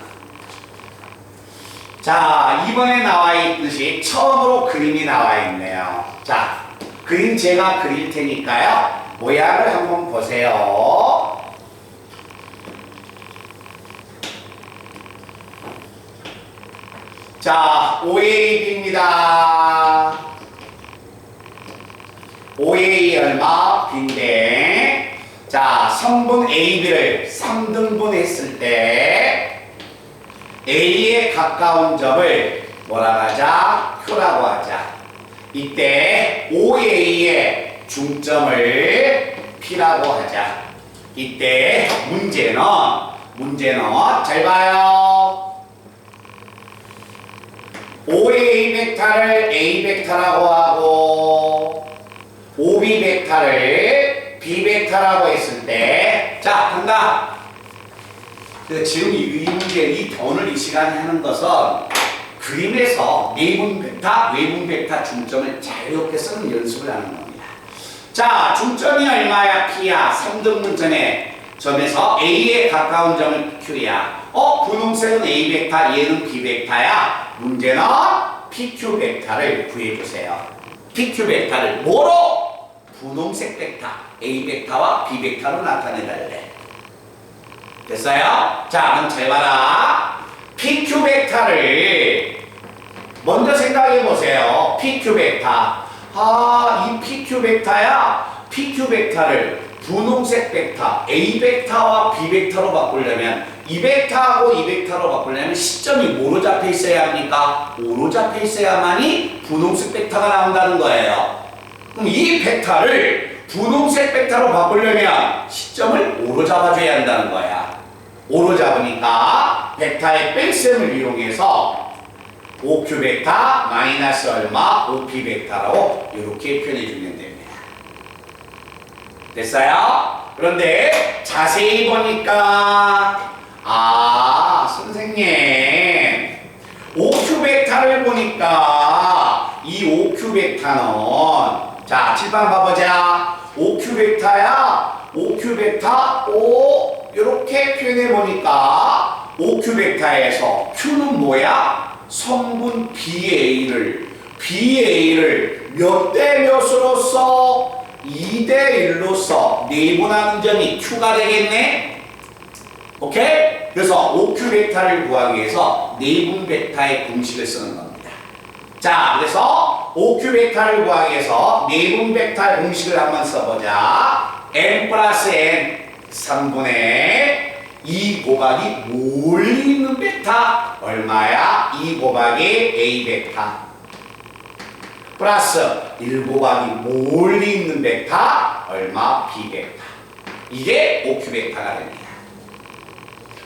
자, 2번에 나와 있듯이 처음으로 그림이 나와 있네요. 자, 그림 제가 그릴 테니까요. 모양을 한번 보세요. 자, OAB입니다. OA 얼마? B인데, 자, 성분 AB를 3등분 했을 때 A에 가까운 점을 뭐라고 하자? Q라고 하자. 이때 OA의 중점을 P라고 하자. 이때 문제는 문제는 잘 봐요. OA 벡터를 A 벡터라고 하고 OB 벡터를 B 벡터라고 했을 때, 자, 간다. 지금 이 문제, 오늘 이 시간에 하는 것은 그림에서 내분 벡터, 외분 벡터 중점을 자유롭게 쓰는 연습을 하는 겁니다. 자, 중점이 얼마야? P야. 3등분점에 점에서 A에 가까운 점은 Q야. 분홍색은 A 벡터, 얘는 B 벡터야. 문제는 PQ 벡터를 구해주세요. PQ 벡터를 뭐로? 분홍색 벡터, A 벡터와 B 벡터로 나타내달래. 됐어요? 자, 그럼 잘 봐라. PQ 벡터를 먼저 생각해 보세요. PQ 벡터. 이 PQ 벡터야. PQ 벡터를 분홍색 벡터, A 벡터와 B 벡터로 바꾸려면 이 벡터하고 이 벡터로 바꾸려면 시점이 뭐로 잡혀 있어야 합니까? O로 잡혀 있어야만이 분홍색 벡터가 나온다는 거예요. 그럼 이 벡터를 분홍색 벡터로 바꾸려면 시점을 O로 잡아줘야 한다는 거야. O로 잡으니까 벡터의 뺄셈을 이용해서 OQ 벡터 마이너스 얼마 OP 벡터라고 이렇게 표현해주면 됩니다. 됐어요? 그런데 자세히 보니까 선생님 OQ 벡터를 보니까 이 OQ 벡터는 자, 칠판 봐보자. OQ 벡터야. OQ 벡터 O 이렇게 표현해 보니까 OQ 벡터에서 Q는 뭐야? 성분 BA를 몇 대 몇으로 써? 2대 1로 써. 내분하는 점이 Q가 되겠네? 오케이? 그래서 OQ 벡터를 구하기 위해서 내분 벡터의 공식을 쓰는 겁니다. 자, 그래서 OQ 벡터를 구하기 위해서 내분 벡터의 공식을 한번 써보자. n 플러스 n 3분의 2 곱하기 몰리 있는 벡터 얼마야? 2 곱하기 A 벡터 플러스 1 곱하기 몰리 있는 벡터 얼마? B 벡터. 이게 OQ 벡터가 됩니다.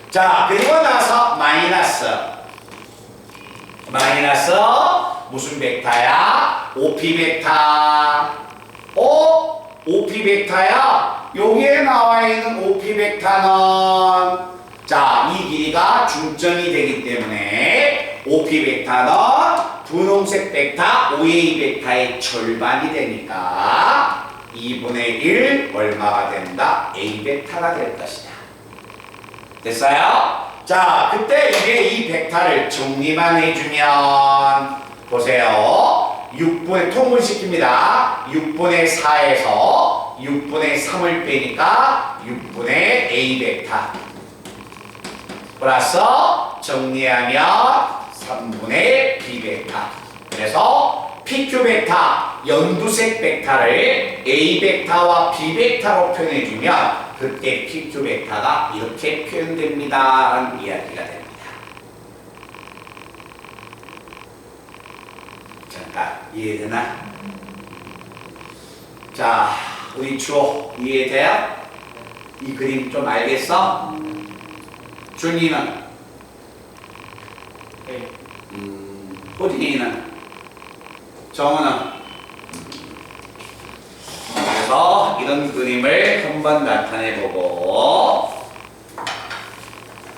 자, 그리고 나서 마이너스 무슨 벡터야? OP 벡터. OP 벡터야. 여기에 나와 있는 OP 벡터는 자, 이 길이가 중점이 되기 때문에 OP 벡터는 분홍색 벡터 OA 벡터의 절반이 되니까 2분의 1 얼마가 된다? A 벡터가 될 것이다. 됐어요? 자, 그때 이제 이 벡터를 정리만 해주면 보세요. 6분의 통분시킵니다. 6분의 4에서 6분의 3을 빼니까 6분의 A 벡터 플러스 정리하면 3분의 B 벡터. 그래서 PQ 벡터 연두색 벡터를 A 벡터와 B 벡터로 표현해주면 그때 PQ 벡터가 이렇게 표현됩니다 라는 이야기가 됩니다. 잠깐 이해되나? 자, 우리 주호 이해돼요? 이 그림 좀 알겠어? 준이는? 네. 호진이는? 정우는? 그래서 이런 그림을 한번 나타내보고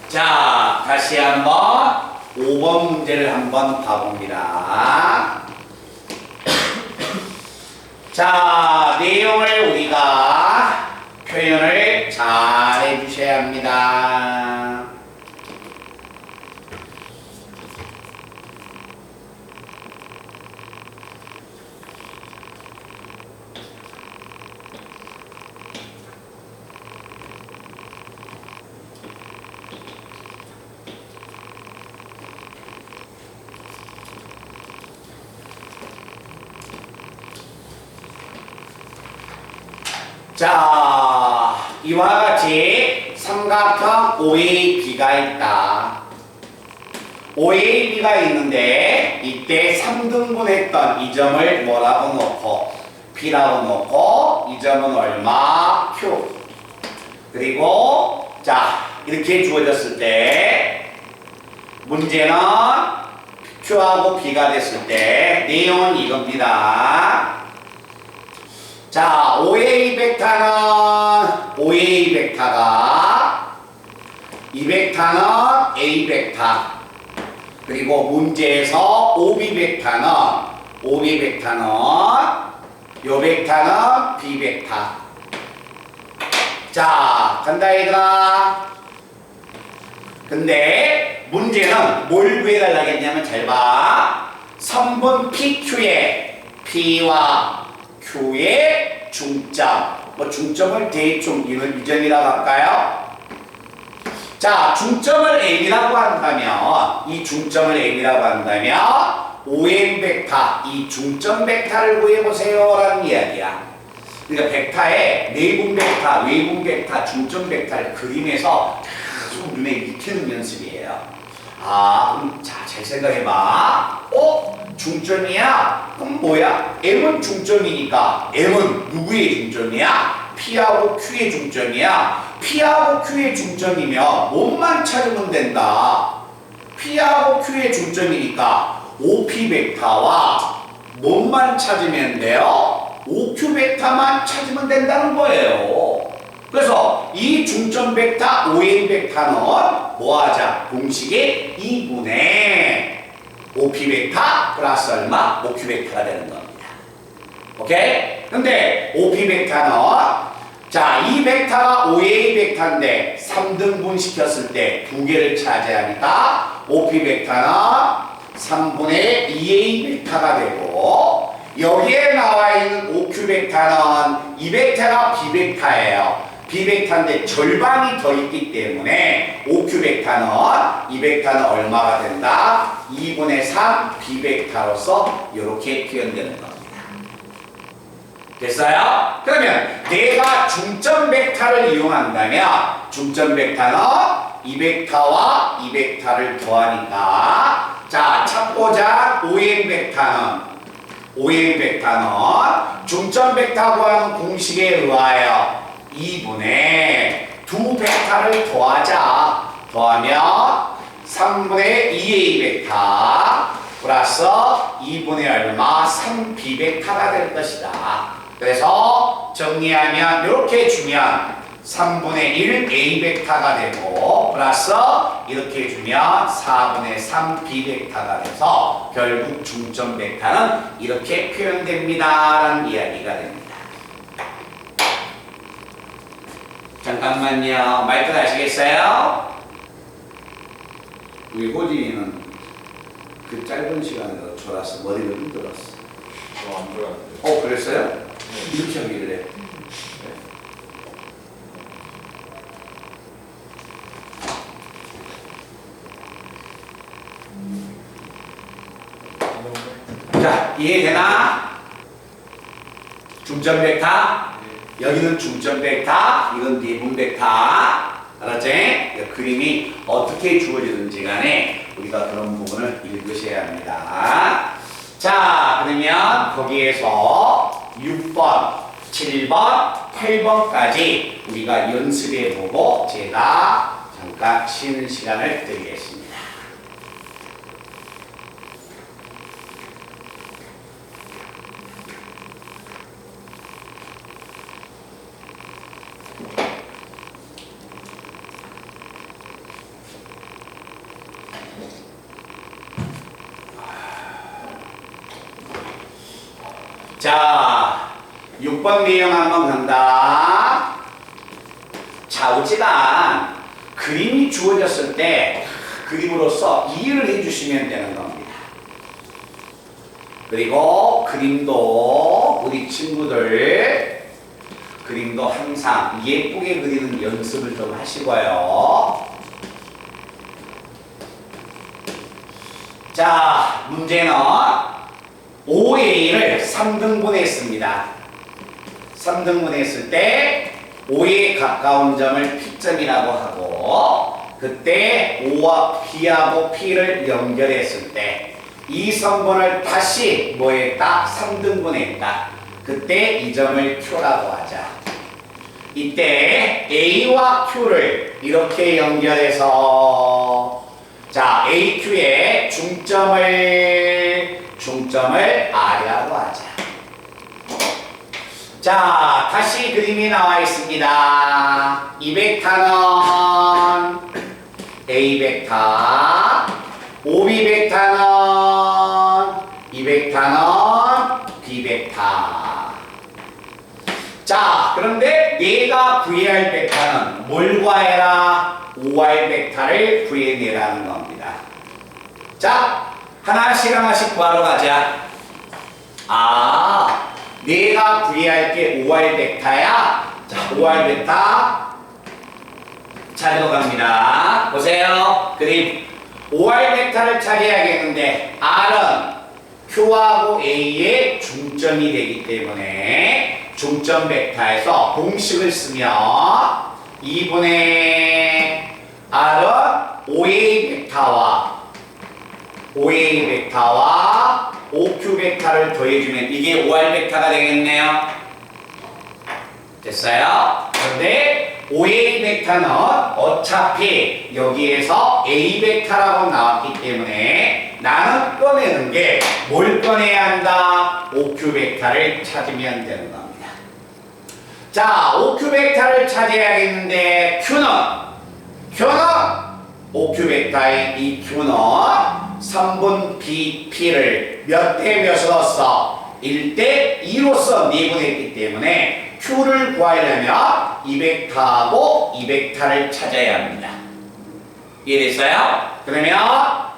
자, 다시 한번 5번 문제를 한번 봐봅니다. 자, 내용을 우리가 표현을 잘 해주셔야 합니다. 자, 이와 같이 삼각형 OAB가 있다. OAB가 있는데 이때 3등분했던 이 점을 뭐라고 놓고 B라고 놓고 이 점은 얼마? Q. 그리고 자, 이렇게 주어졌을 때 문제는 Q하고 B가 됐을 때 내용은 이겁니다. 자, OA 벡터는 OA 벡터가 이 벡터는 A 벡터 그리고 문제에서 OB 벡터는 요 벡터는 B 벡터. 자, 간다 얘들아. 근데 문제는 뭘 구해달라고 했냐면 잘 봐. 선분 PQ의 P와 Q의 중점. 뭐 중점을 대충 이걸 유전이라고 할까요? 자, 중점을 M이라고 한다면 이 중점을 M이라고 한다면 OM 벡터, 이 중점 벡터를 구해보세요 라는 이야기야. 그러니까 벡터에 내분 벡터, 외분 벡터, 중점 벡터를 그림에서 계속 눈에 익히는 연습이에요. 그럼 자, 잘 생각해봐. 중점이야? 그럼 뭐야? M은 중점이니까 M은 누구의 중점이야? P하고 Q의 중점이야. P하고 Q의 중점이면 몸만 찾으면 된다. P하고 Q의 중점이니까 OP 벡터와 몸만 찾으면 돼요. OQ 벡터만 찾으면 된다는 거예요. 그래서 이 중점 벡터 ON 벡터는 뭐하자? 공식이 2분의 OP 벡터 플러스 얼마? OQ 벡터가 되는 겁니다. 오케이? 근데 OP 벡터는 자, 이 벡터가 OA 벡터인데 3등분 시켰을 때 두 개를 차지하니까 OP 벡터는 3분의 2A 벡터가 되고 여기에 나와 있는 OQ 벡터는 이 벡터가 B 벡터예요. B 벡터인데 절반이 더 있기 때문에 OQ 벡터는 이 벡터는 얼마가 된다? 2분의 3 B 벡터로서 이렇게 표현되는 겁니다. 됐어요? 그러면 내가 중점 벡터를 이용한다면 중점 벡터는 이 벡터와 이 벡터를 더하니까 자, 찾고자 ON 벡터는 중점 벡터 구하는 공식에 의하여 2분의 두 벡터를 더하면 3분의 2A 벡터 플러스 2분의 얼마 3B 벡터가 될 것이다. 그래서 정리하면 이렇게 주면 3분의 1 A 벡터가 되고 플러스 이렇게 주면 4분의 3 B 벡터가 돼서 결국 중점 벡터는 이렇게 표현됩니다 라는 이야기가 됩니다. 잠깐만요. 말끝 아시겠어요? 우리 호진이는 그 짧은 시간으로 졸았어. 머리가 힘들었어. 저안 들어갔는데. 그랬어요? 이렇게 하기를 해. 자, 이해되나? 중점 벡터, 여기는 중점 벡터, 이건 내분 벡터. 알았지? 그림이 어떻게 주어지든지 간에 우리가 그런 부분을 읽으셔야 합니다. 자, 그러면 거기에서 6번, 7번, 8번까지 우리가 연습해보고 제가 잠깐 쉬는 시간을 드리겠습니다. 자, 6번 내용 한번 간다. 좌우지간 그림이 주어졌을 때 그림으로서 이해를 해주시면 되는 겁니다. 그리고 그림도 우리 친구들 그림도 항상 예쁘게 그리는 연습을 좀 하시고요. 자, 문제는 OA를 3등분 했습니다. 3등분 했을 때 O에 가까운 점을 P점이라고 하고 그때 O와 B하고 P를 연결했을 때 이 성분을 다시 뭐에 딱 3등분 했다. 그때 이 점을 Q라고 하자. 이때 A와 Q를 이렇게 연결해서 자, AQ의 중점을 R이라고 하자. 자, 다시 그림이 나와 있습니다. 이 벡터는 A 벡터, OB 벡터는 이 벡터는 B 벡터. 자, 그런데 내가 구해야 할 벡터는 뭘 구해라? OR 벡터를 구해내라는 겁니다. 자, 하나씩 구하러 가자. 아, 내가 구해야 할 게 OR 벡터야. 자, OR 벡터 찾으러 갑니다. 보세요. 그림. OR 벡터를 찾아야겠는데 R은 Q하고 A의 중점이 되기 때문에 중점 벡터에서 공식을 쓰면 2분의 R은 OA 벡터와 OQ 벡터를 더해주면 이게 OR 벡터가 되겠네요. 됐어요? 그런데 OA 벡터는 어차피 여기에서 A 벡터라고 나왔기 때문에 나는 꺼내는 게 뭘 꺼내야 한다? OQ 벡터를 찾으면 되는 겁니다. 자, OQ 벡터를 찾아야겠는데 Q는 OQ 벡터의 이 Q는 3분 P를 몇 대 몇으로 써? 1대 2로서 내분했기 때문에 Q를 구하려면 이 벡터하고 이 벡터를 찾아야 합니다. 이해됐어요? 그러면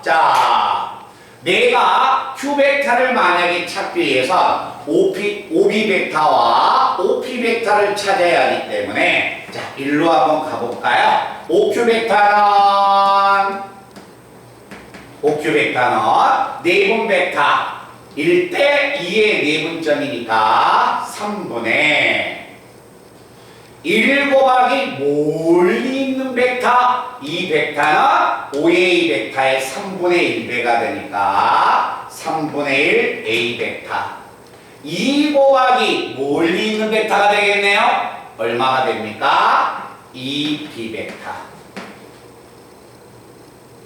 자, 내가 Q 벡터를 만약에 찾기 위해서 OB 벡터와 OP 벡터를 찾아야 하기 때문에 자, 일로 한번 가볼까요? OQ 벡터는 내분 벡터 1대 2의 내분점이니까 3분의 1 곱하기 멀리 있는 벡터 이 벡터는 OA 벡터의 3분의 1배가 되니까 3분의 1 A 벡터 2 곱하기 멀리 있는 벡터가 되겠네요. 얼마가 됩니까? 2 B 벡터.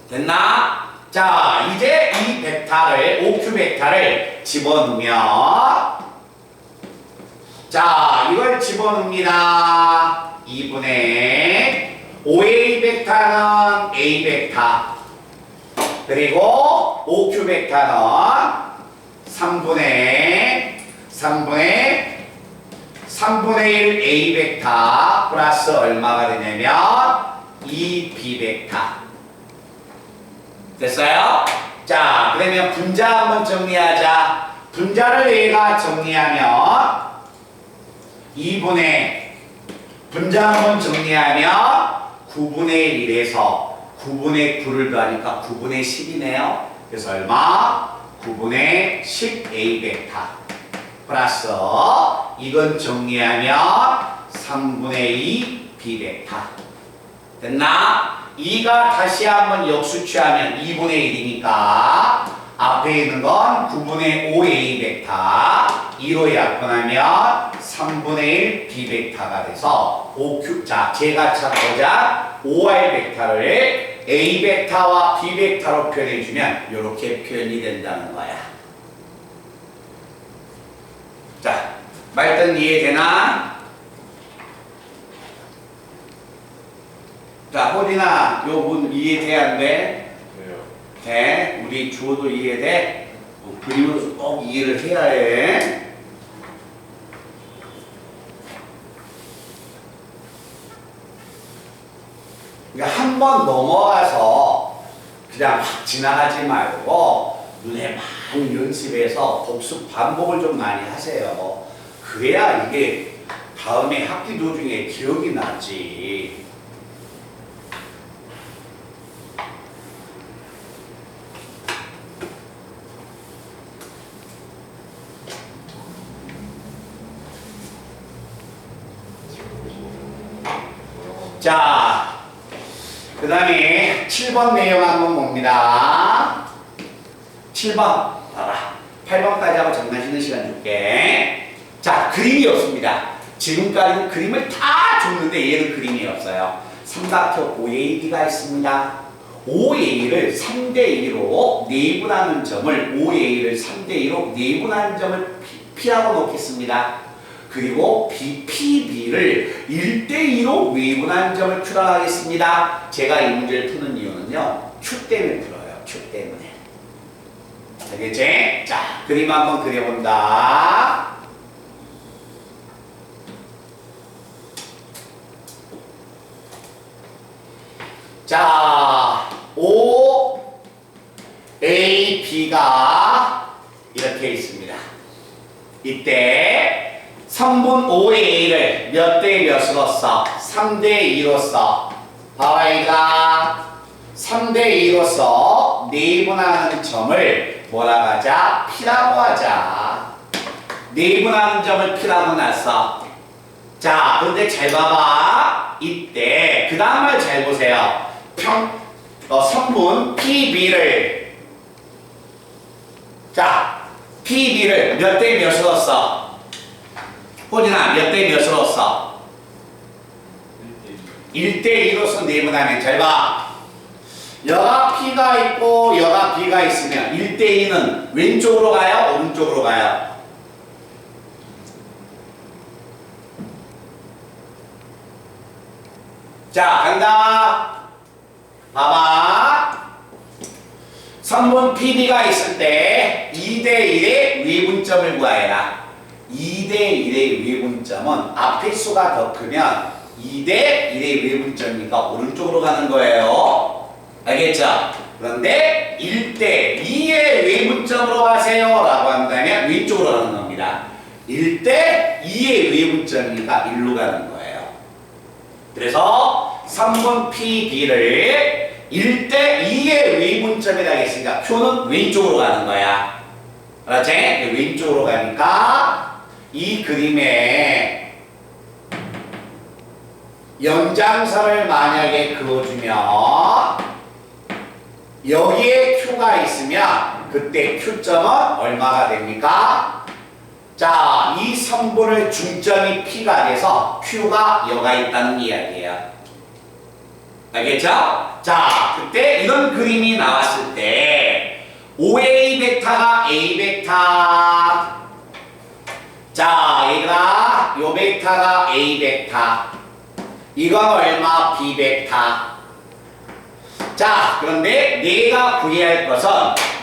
됐나? 자, 이제 이 벡터를 OQ 벡터를 집어넣으면 자, 이걸 집어넣습니다. 2분의 OA 벡터는 A 벡터 그리고 OQ 벡터는 3분의 1 A 벡터 플러스 얼마가 되냐면 2 B 벡터. 됐어요? 자, 그러면 분자 한번 정리하자. 분자를 내가 정리하면 2분의 분자 한번 정리하면 9분의 1에서 9분의 9를 더하니까 9분의 10이네요. 그래서 얼마? 9분의 10 A 벡터 플러스 이건 정리하면 3분의 2 B 벡터. 됐나? 2가 다시 한번 역수취하면 2분의 1이니까 앞에 있는 건 9분의 5 A 벡터 2로 약분하면 3분의 1 B 벡터가 돼서 OQ, 자, 제가 찾고자 OR 벡터를 A 벡터와 B 벡터로 표현해주면 이렇게 표현이 된다는 거야. 자, 말뜻 이해되나? 자, 호진아, 요 문 이해돼, 안 돼? 네요. 돼? 우리 주어도 이해돼? 그림으로 꼭 이해를 해야 해. 그러니까 한 번 넘어가서 그냥 확 지나가지 말고 눈에 많이 연습해서 복습 반복을 좀 많이 하세요. 그래야 이게 다음에 학기 도중에 기억이 나지. 자, 그 다음에 7번 내용 한번 봅니다. 7번 봐라. 8번까지 하고 장난치는 시간 줄게. 자, 그림이 없습니다. 지금까지는 그림을 다 줬는데 얘는 그림이 없어요. 삼각형 OAB가 있습니다. OA를 3대2로 내분하는 점을 OA를 3대2로 내분하는 점을 P하고 놓겠습니다. 그리고 PB를 1대2로 외분하는 점을 출하하겠습니다. 제가 이 문제를 푸는 이유는요. Q 때문에 풀어요. Q 때문에. 알겠지? 자, 그림 한번 그려본다. 자, OAB가 이렇게 있습니다. 이때 성분 OA를 몇 대 몇으로 써? 3대 2로 봐봐 이가 3대 2로서 내분하는 점을 뭐라고 하자? P라고 하자. 내분하는 점을 P라고 놨어. 자, 그런데 잘 봐봐. 이때 그 다음 말 잘 보세요. 성분 PB를 자, PB를 몇 대 몇으로 써? 호진아, 몇 대 몇으로 써? 1대 2로서 내분하면 잘 봐. 여가 P가 있고 여가 B가 있으면 1대 2는 왼쪽으로 가요? 오른쪽으로 가요? 자, 간다. 봐봐. 성분 PB가 있을 때 2대1의 외분점을 구하여라. 2대1의 외분점은 앞에 수가 더 크면 2대1의 외분점이니까 오른쪽으로 가는 거예요. 알겠죠? 그런데 1대2의 외분점으로 가세요 라고 한다면 왼쪽으로 가는 겁니다. 1대2의 외분점이니까 1로 가는 거예요. 그래서 3번 PB를 1대2의 외분점이라 했으니까 Q는 왼쪽으로 가는 거야. 알았지? 왼쪽으로 가니까 이 그림에 연장선을 만약에 그어주면 여기에 Q가 있으면 그때 Q점은 얼마가 됩니까? 자, 이 성분의 중점이 P가 돼서 Q가 여가 있다는 이야기예요. 알겠죠? 자, 그때 이런 그림이 나왔을 때 OA 벡터가 A 벡터. 자, 얘들아, 요 벡터가 A 벡터. 이건 얼마? B 벡터. 자, 그런데 내가 구해야 할 것은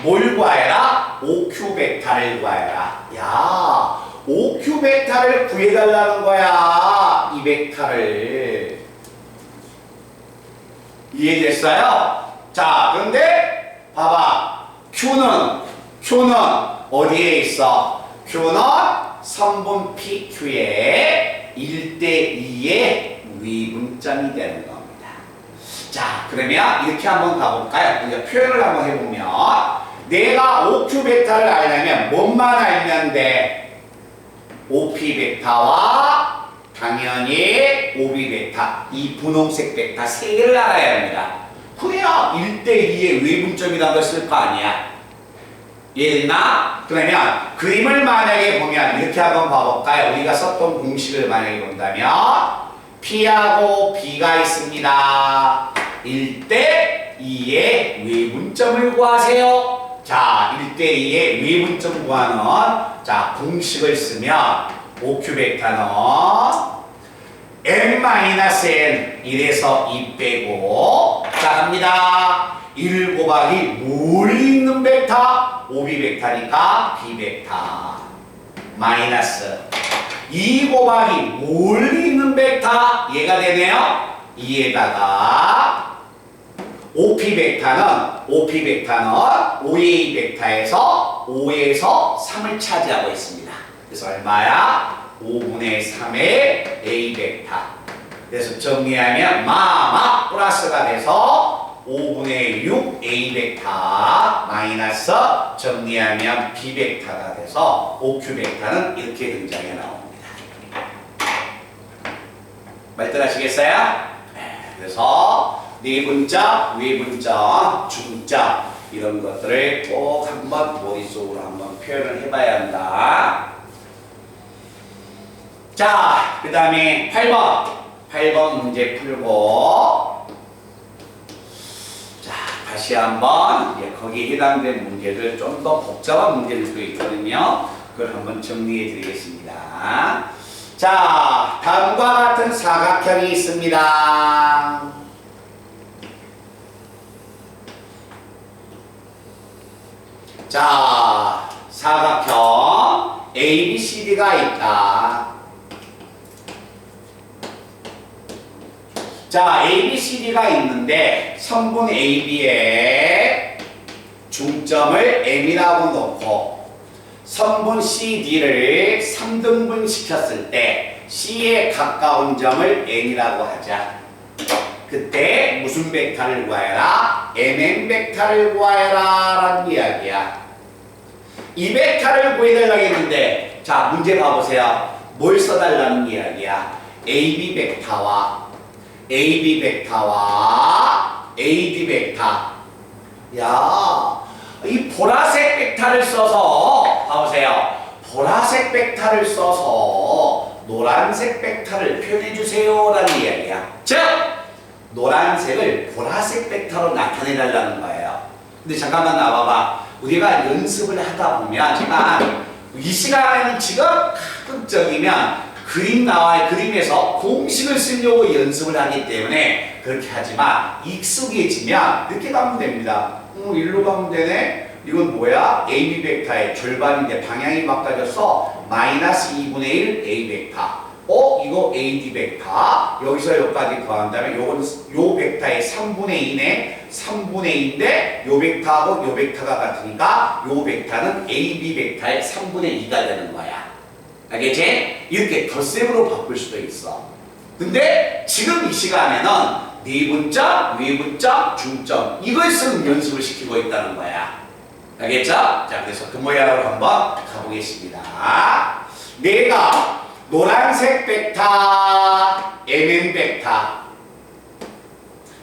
뭘 구하여라? OQ 벡터를 구하여라. 야, OQ 벡터를 구해달라는 거야. 이 벡터를. 이해됐어요? 자, 그런데 봐봐. Q는 어디에 있어? Q는 성분 PQ의 1대2의 위분점이 되는 겁니다. 자, 그러면 이렇게 한번 가볼까요? 우리가 표현을 한번 해보면 내가 OQ 벡터를 알려면 뭔만 알면 돼? OP 벡터와 당연히 OB 벡터, 이 분홍색 벡터 세 개를 알아야 합니다. 그래야 1대2의 외분점이라는 걸 쓸 거 아니야. 이해됐나? 그러면 그림을 만약에 보면 이렇게 한번 봐볼까요? 우리가 썼던 공식을 만약에 본다면 P하고 B가 있습니다. 1대2의 외분점을 구하세요. 자, 1대2의 외분점 구하는 자 공식을 쓰면 OQ 벡터는 n-n 1에서 2 빼고 자 갑니다. 1 곱하기 멀리 있는 벡터 OB 벡터니까 B 벡터 마이너스 2 곱하기 멀리 있는 벡터 얘가 되네요. 2에다가 OP 벡터는 OA 벡터에서 5에서 3을 차지하고 있습니다. 그래서 얼마야? 5분의 3의 A 벡터. 그래서 정리하면 플러스가 돼서 5분의 6 A 벡터 마이너스 정리하면 B 벡터가 돼서 OQ 벡터는 이렇게 등장해 나옵니다. 말들 하시겠어요? 그래서 내분점, 외분점, 중점 이런 것들을 꼭 한번 머릿속으로 한번 표현을 해봐야 한다. 자, 그 다음에 8번 문제 풀고, 자, 다시 한번 이제 거기에 해당된 문제들 좀 더 복잡한 문제일 도 있거든요. 그걸 한번 정리해 드리겠습니다. 자, 다음과 같은 사각형이 있습니다. 자, 사각형 ABCD가 있다. 자, ABCD가 있는데 선분 AB에 중점을 M이라고 놓고 선분 CD를 3등분 시켰을 때 C에 가까운 점을 N이라고 하자. 그때 무슨 벡터를 구하여라? MN 벡터를 구하여라 라는 이야기야. 이 벡터를 구해달라고 했는데, 자, 문제 봐보세요. 뭘 써달라는 이야기야? AB 벡터와 AB 벡터와 AD 벡터. 야, 이 보라색 벡터를 써서 봐보세요. 보라색 벡터를 써서 노란색 벡터를 표현해 주세요 라는 이야기야. 즉, 노란색을 보라색 벡터로 나타내 달라는 거예요. 근데 잠깐만 나와봐. 우리가 연습을 하다 보면 이 시간에는 지금 가급적이면 그림 나와요. 그림에서 공식을 쓰려고 연습을 하기 때문에 그렇게 하지만 익숙해지면 이렇게 가면 됩니다. 일로 가면 되네. 이건 뭐야? AB 벡터의 절반인데 방향이 바꿔져서 마이너스 2분의 1 A 벡터. 이거 AD 벡터. 여기서 여기까지 더한다면 요건 요 벡터의 3분의 2네. 3분의 2인데 요 벡터하고 요 벡터가 같으니까 요 벡터는 AB 벡터의 3분의 2가 되는 거야. 알겠지? 이렇게 덧셈으로 바꿀 수도 있어. 근데 지금 이 시간에는 내분점, 외분점, 중점 이걸 쓰는 연습을 시키고 있다는 거야. 알겠죠? 자, 그래서 그 모양으로 한번 가보겠습니다. 내가 노란색 벡터, MN 벡터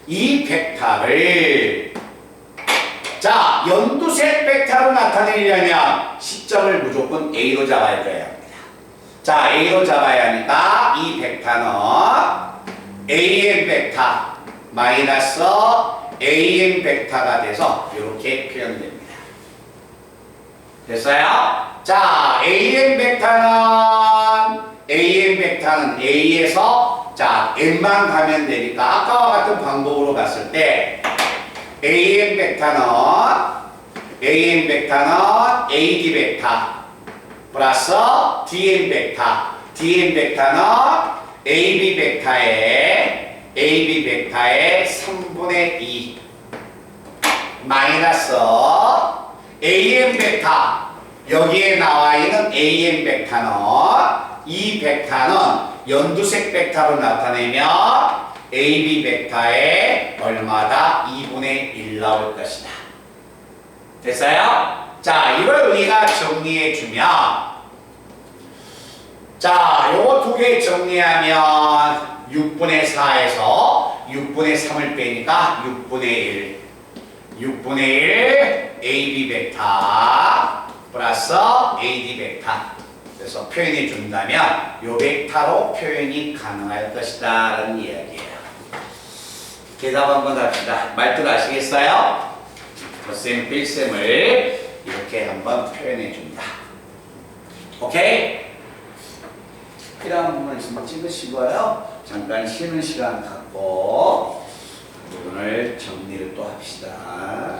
이 벡터를 자, 연두색 벡터로 나타내려면 시점을 무조건 A로 잡아야 돼요. 자, A로 잡아야 하니까 이 벡터는 AN 벡터 마이너스 AN 벡터가 돼서 이렇게 표현됩니다. 됐어요? 자, AN 벡터는 A에서 자, N만 가면 되니까 아까와 같은 방법으로 갔을 때 AN 벡터는 AD 벡터 플러스 DN 벡터는 AB 벡터의 3분의 2 마이너스 AN 벡터 여기에 나와 있는 AN 벡터는 이 벡터는 연두색 벡터로 나타내면 AB 벡터의 얼마다? 2분의 1 나올 것이다. 됐어요? 자, 이걸 우리가 정리해 주면 자, 요거 두 개 정리하면 6분의 4에서 6분의 3을 빼니까 6분의 1 AB 벡터 플러스 AD 벡터. 그래서 표현해 준다면 요 벡터로 표현이 가능할 것이다 라는 이야기예요. 대답 한번 합시다. 말투를 아시겠어요? 덧셈 필셈을 이렇게 한번 표현해 줍니다. 오케이? 필요한 부분 있으면 찍으시고요. 잠깐 쉬는 시간 갖고 부분을 정리를 또 합시다.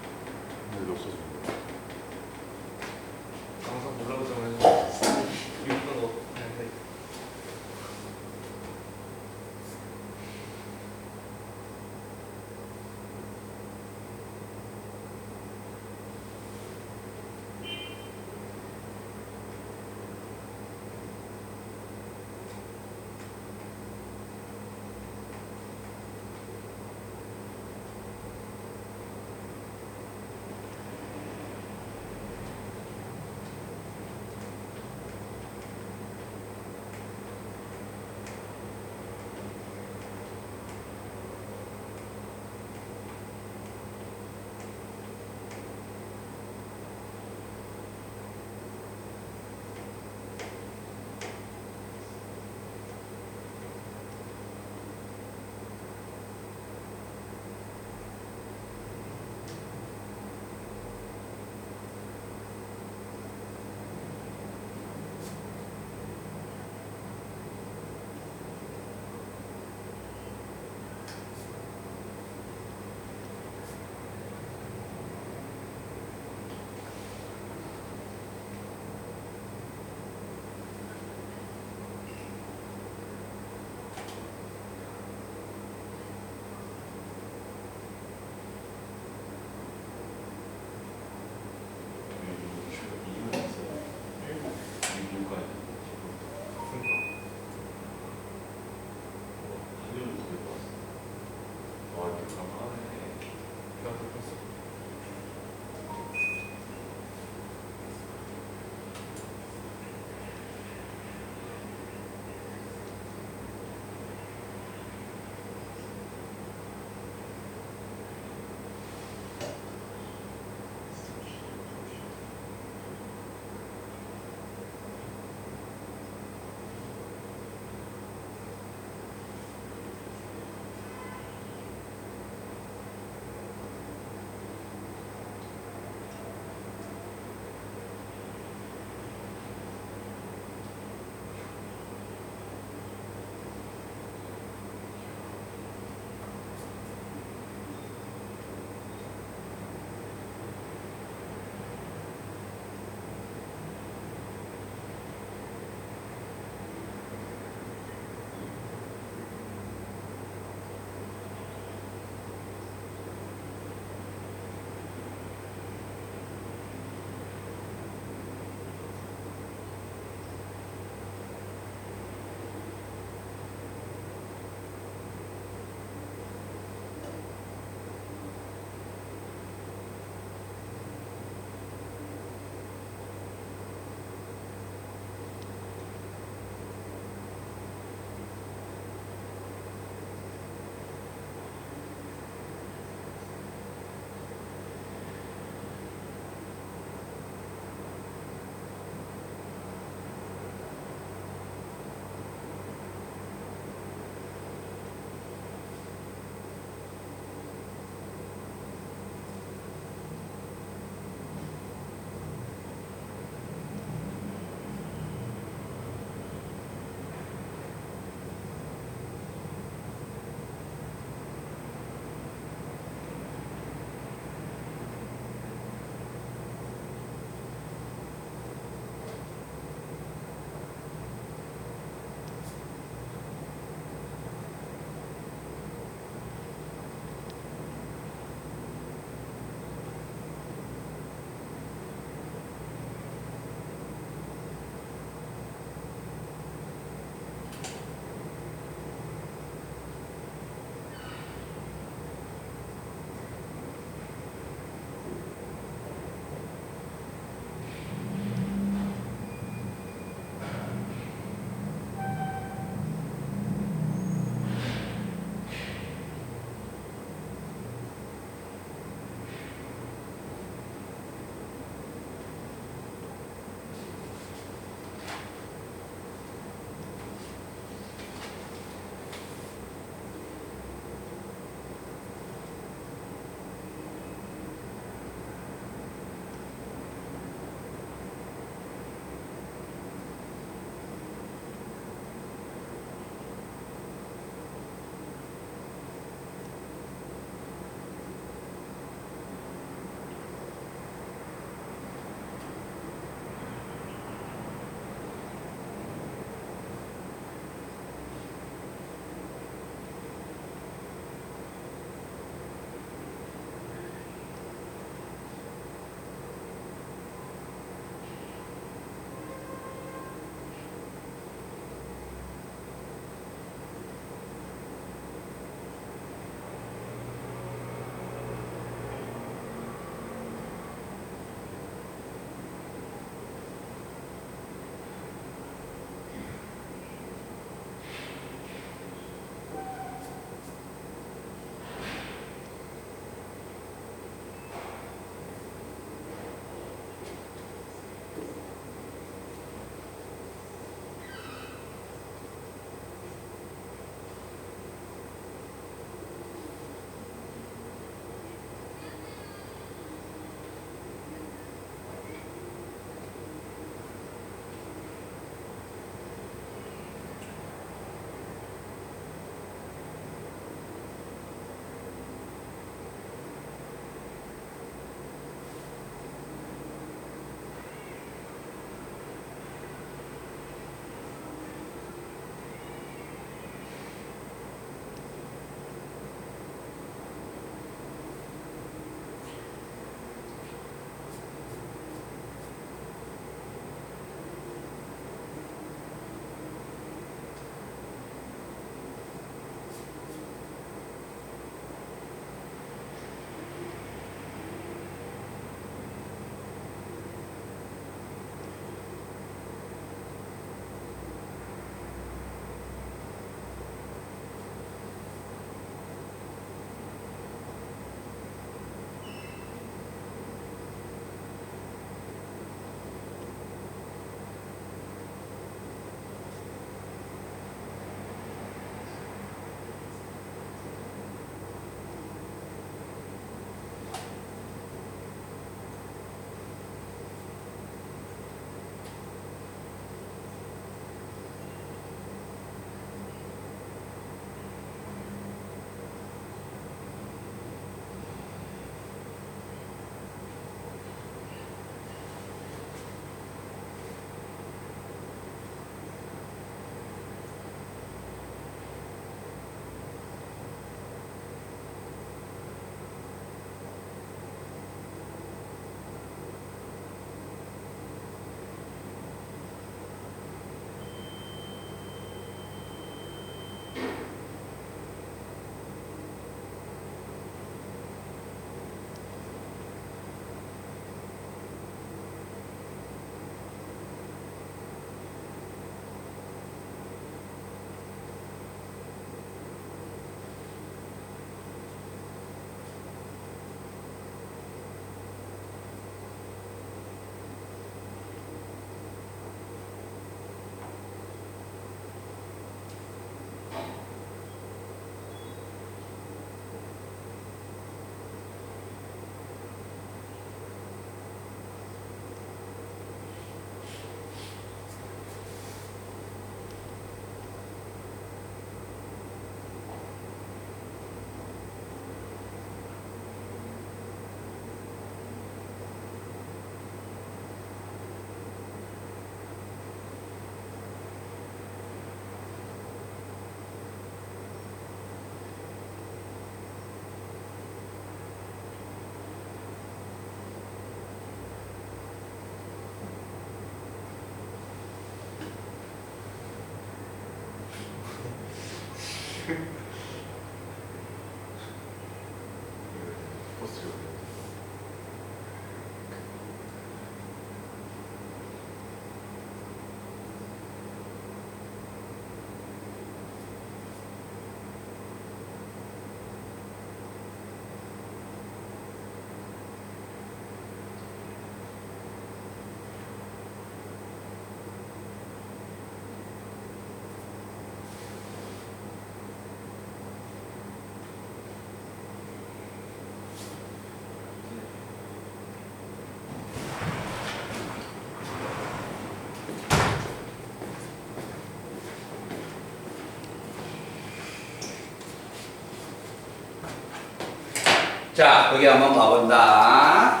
자, 거기 한번 봐본다.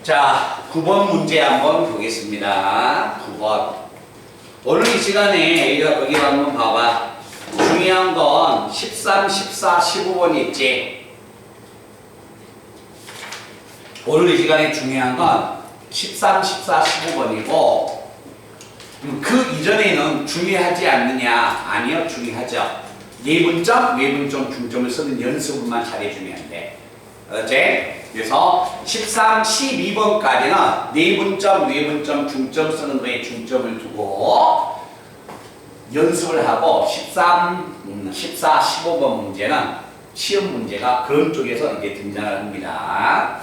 자, 9번 문제 한번 보겠습니다. 9번. 오늘 이 시간에 여기 한번 봐봐. 중요한 건 13, 14, 15번 있지? 오늘 이 시간에 중요한 건 13, 14, 15번이고 그 이전에는 중요하지 않느냐? 아니요, 중요하죠. 예분점, 외분점, 중점을 쓰는 연습만 잘해주면 돼. 알았지? 그래서 13, 12번까지는 내분점, 외분점, 중점 쓰는 거에 중점을 두고 연습을 하고 13, 14, 15번 문제는 시험 문제가 그런 쪽에서 이제 등장을 합니다.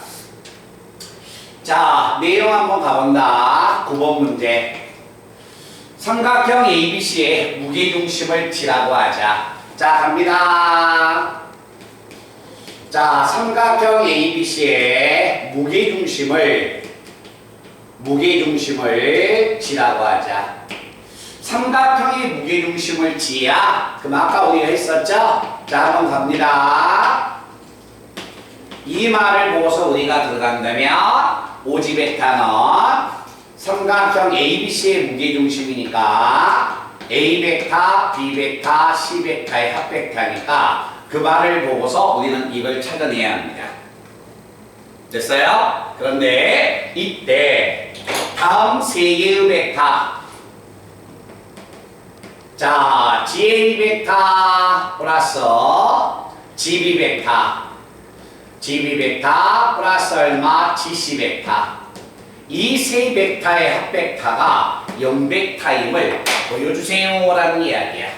자, 내용 한번 가본다. 9번 문제. 삼각형 ABC의 무게중심을 지라고 하자. 자, 갑니다. 자, 삼각형 ABC의 무게중심을 지라고 하자. 삼각형의 무게중심을 지야. 그럼 아까 우리가 했었죠? 자, 한번 갑니다. 이 말을 보고서 우리가 들어간다면 오지베타는 삼각형 ABC의 무게중심이니까 A벡터, B벡터, C벡터의 합벡터니까 그 말을 보고서 우리는 이걸 찾아내야 합니다. 됐어요? 그런데 이때 다음 세 개의 벡터 자, GA 벡터 플러스 GB 벡터 플러스 얼마? GC 벡터 이 세 벡터의 합벡터가 0벡터임을 보여주세요 라는 이야기야.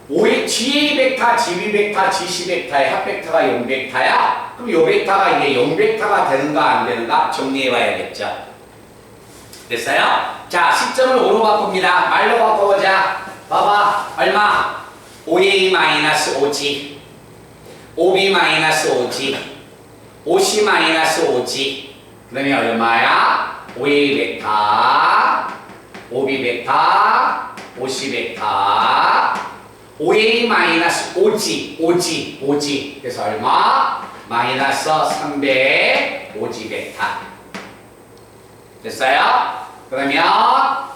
오의 GA 벡터, GB 벡터, GC 벡터의 합벡터가 0벡터야? 그럼 요 벡터가 이게 0벡터가 되는가 안 되는가 정리해 봐야겠죠. 됐어요? 자, 시점을 5로 바꿉니다. 말로 바꿔보자. 봐봐. 얼마? 5A-5G 5B-5G 5C-5G 그러면 얼마야? 5A 벡터 5B 벡터 5C 벡터 5A-5G 그래서 얼마? 마이너스 300 벡터 됐어요? 그러면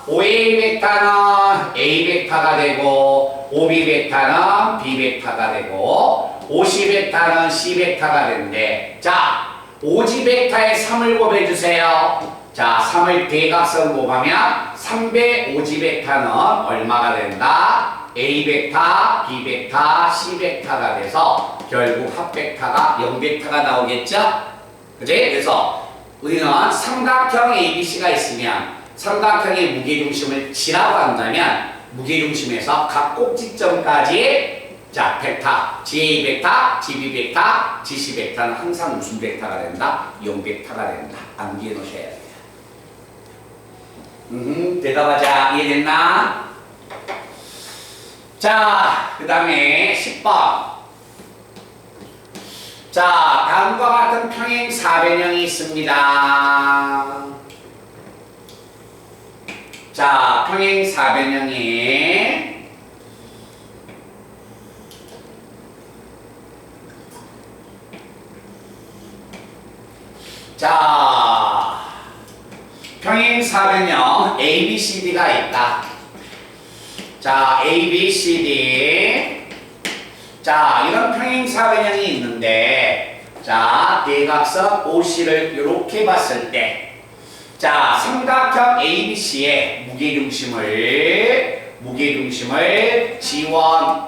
5A 벡터는 A 벡터가 되고 5B 벡터는 B 벡터가 되고 5C 벡터는 C 벡터가 되는데 자 5G 벡터에 3을 곱해주세요. 자 3을 대각선 곱하면 300 벡터는 얼마가 된다? A 벡터, B 벡터, C 벡터가 돼서 결국 합벡터가 0벡터가 나오겠죠? 그치? 그래서 우리는 삼각형 ABC가 있으면 삼각형의 무게중심을 지라고 한다면 무게중심에서 각 꼭지점까지 자, 벡터, GA 벡터, GB 벡터, GC 벡터는 항상 무슨 벡터가 된다? 0벡터가 된다. 암기해 놓으셔야 돼요. 대답하자. 이해됐나? 자, 그 다음에 10번. 자, 다음과 같은 평행 사변형이 있습니다. 자, 평행 사변형이 자, 평행 사변형 ABCD가 있다. 자, ABCD 자, 이런 평행 사변형이 있는데 자, 대각선 OC를 이렇게 봤을 때 자, 삼각형 ABC의 무게중심을 G1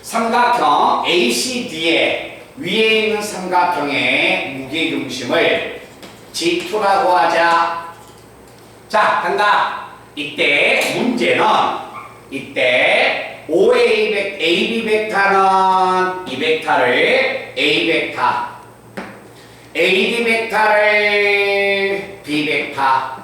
삼각형 ACD의 위에 있는 삼각형의 무게중심을 G2라고 하자. 자, 간다. 이때 문제는 이때 OA AB 벡터는 이 벡터를 A 벡터 AD 벡터를 B 벡터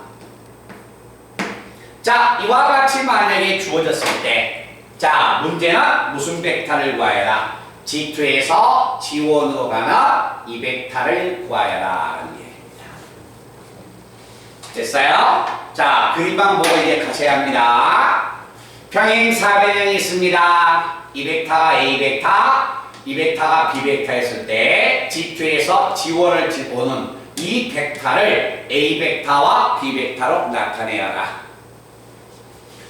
자, 이와 같이 만약에 주어졌을 때 자, 문제는 무슨 벡터를 구하여라? G2에서 G1으로 가는 이 벡터를 구하여라. 됐어요? 자, 그림만 보고 이제 가셔야 합니다. 평행 사변형이 있습니다. 이 벡터가 A 벡터, 이 벡터가 비벡터 했을 때 G2에서 G1을 오는 이 벡터를 A 벡터와 B 벡터로 나타내어라.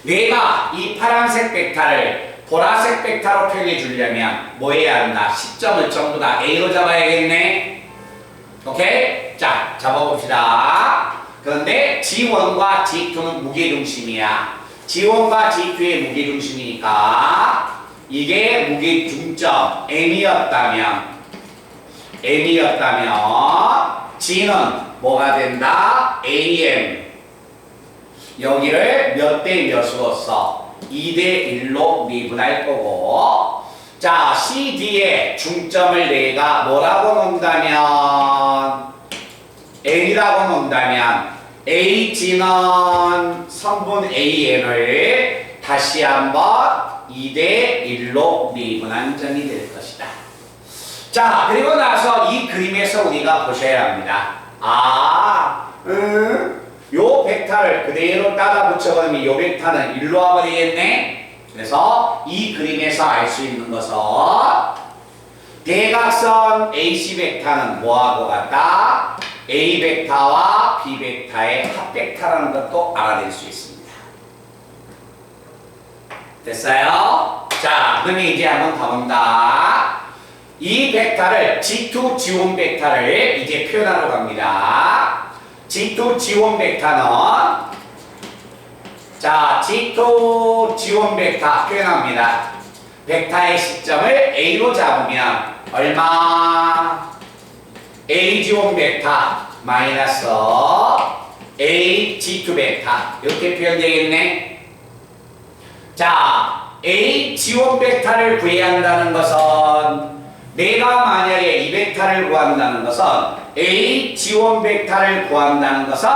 내가 이 파란색 벡터를 보라색 벡터로 표현해 주려면 뭐 해야 한다? 시점을 전부 다 A로 잡아야겠네. 오케이? 자, 잡아봅시다. 그런데 G1과 G2는 무게중심이야. G1과 G2의 무게중심이니까 이게 무게중점 M이었다면 G는 뭐가 된다? AM. 여기를 몇 대 몇으로 써? 2대 1로 미분할 거고. 자, CD의 중점을 내가 뭐라고 놓는다면 N이라고 놓는다면 AG는 성분 AN을 다시 한번 2대 1로 미분한 점이 될 것이다. 자, 그리고 나서 이 그림에서 우리가 보셔야 합니다. 요 벡터를 그대로 따라 붙여버리면 요 벡터는 일로 와버리겠네. 그래서 이 그림에서 알 수 있는 것은 대각선 AC 벡터는 뭐하고 같다? A 벡터와 B 벡터의 합 벡터라는 것도 알아낼 수 있습니다. 됐어요? 자, 그러면 이제 한번 가본다. 이 벡터를 G2, G1 벡터를 이제 표현하러 갑니다. G2, G1 벡터는 자, G2, G1 벡터 표현합니다. 벡터의 시점을 A로 잡으면 얼마? AG1 벡터 마이너스 AG2 벡터 이렇게 표현되겠네. 자, AG1 벡터를 구해야 한다는 것은 내가 만약에 이 벡터를 구한다는 것은 AG1 벡터를 구한다는 것은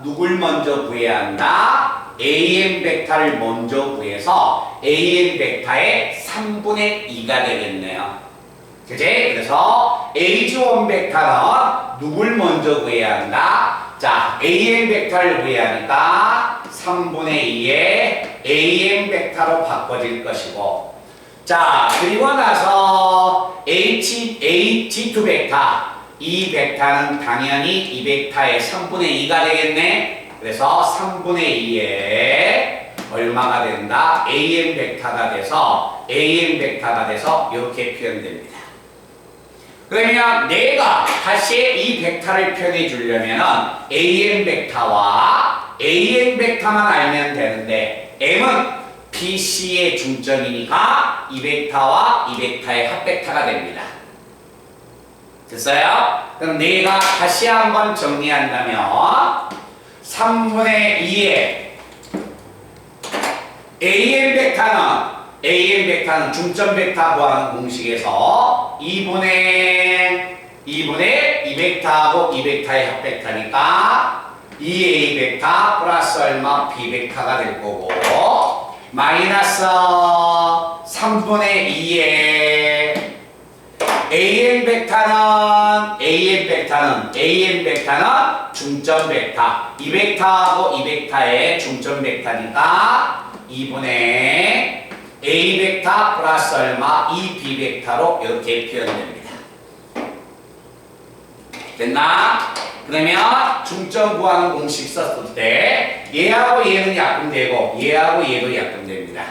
누굴 먼저 구해야 한다? AM 벡터를 먼저 구해서 AM 벡터의 3분의 2가 되겠네요. 그치? 그래서 AG1 벡터는 누굴 먼저 구해야 한다? 자, AM 벡터를 구해야 하니까 3분의 2의 AM 벡터로 바꿔질 것이고, 자, 그리고 나서 G2 벡터, 이 벡터는 당연히 이 벡터의 3분의 2가 되겠네. 그래서 3분의 2에 얼마가 된다? AM 벡터가 돼서 이렇게 표현됩니다. 그러면 내가 다시 이 벡터를 표현해 주려면 AM 벡터와 AM 벡터만 알면 되는데 M은 BC의 중점이니까 이 벡터와 이 벡터의 합 벡터가 됩니다. 됐어요? 그럼 내가 다시 한번 정리한다면 3분의 2의 AM 벡터는 중점 벡터 구하는 공식에서 2분의 이 벡터하고 이 벡터의 합 벡터니까 2A 벡터 플러스 얼마 B 벡터가 될 거고, 마이너스 3분의 2의 AM 벡터는 중점 벡터, 이 벡터하고 이 벡터의 중점 벡터니까 2분의 A 벡터 플러스 얼마 2B 벡터로 이렇게 표현됩니다. 됐나? 그러면 중점 구하는 공식 썼을 때 얘하고 얘는 약분되고 얘하고 얘도 약분됩니다.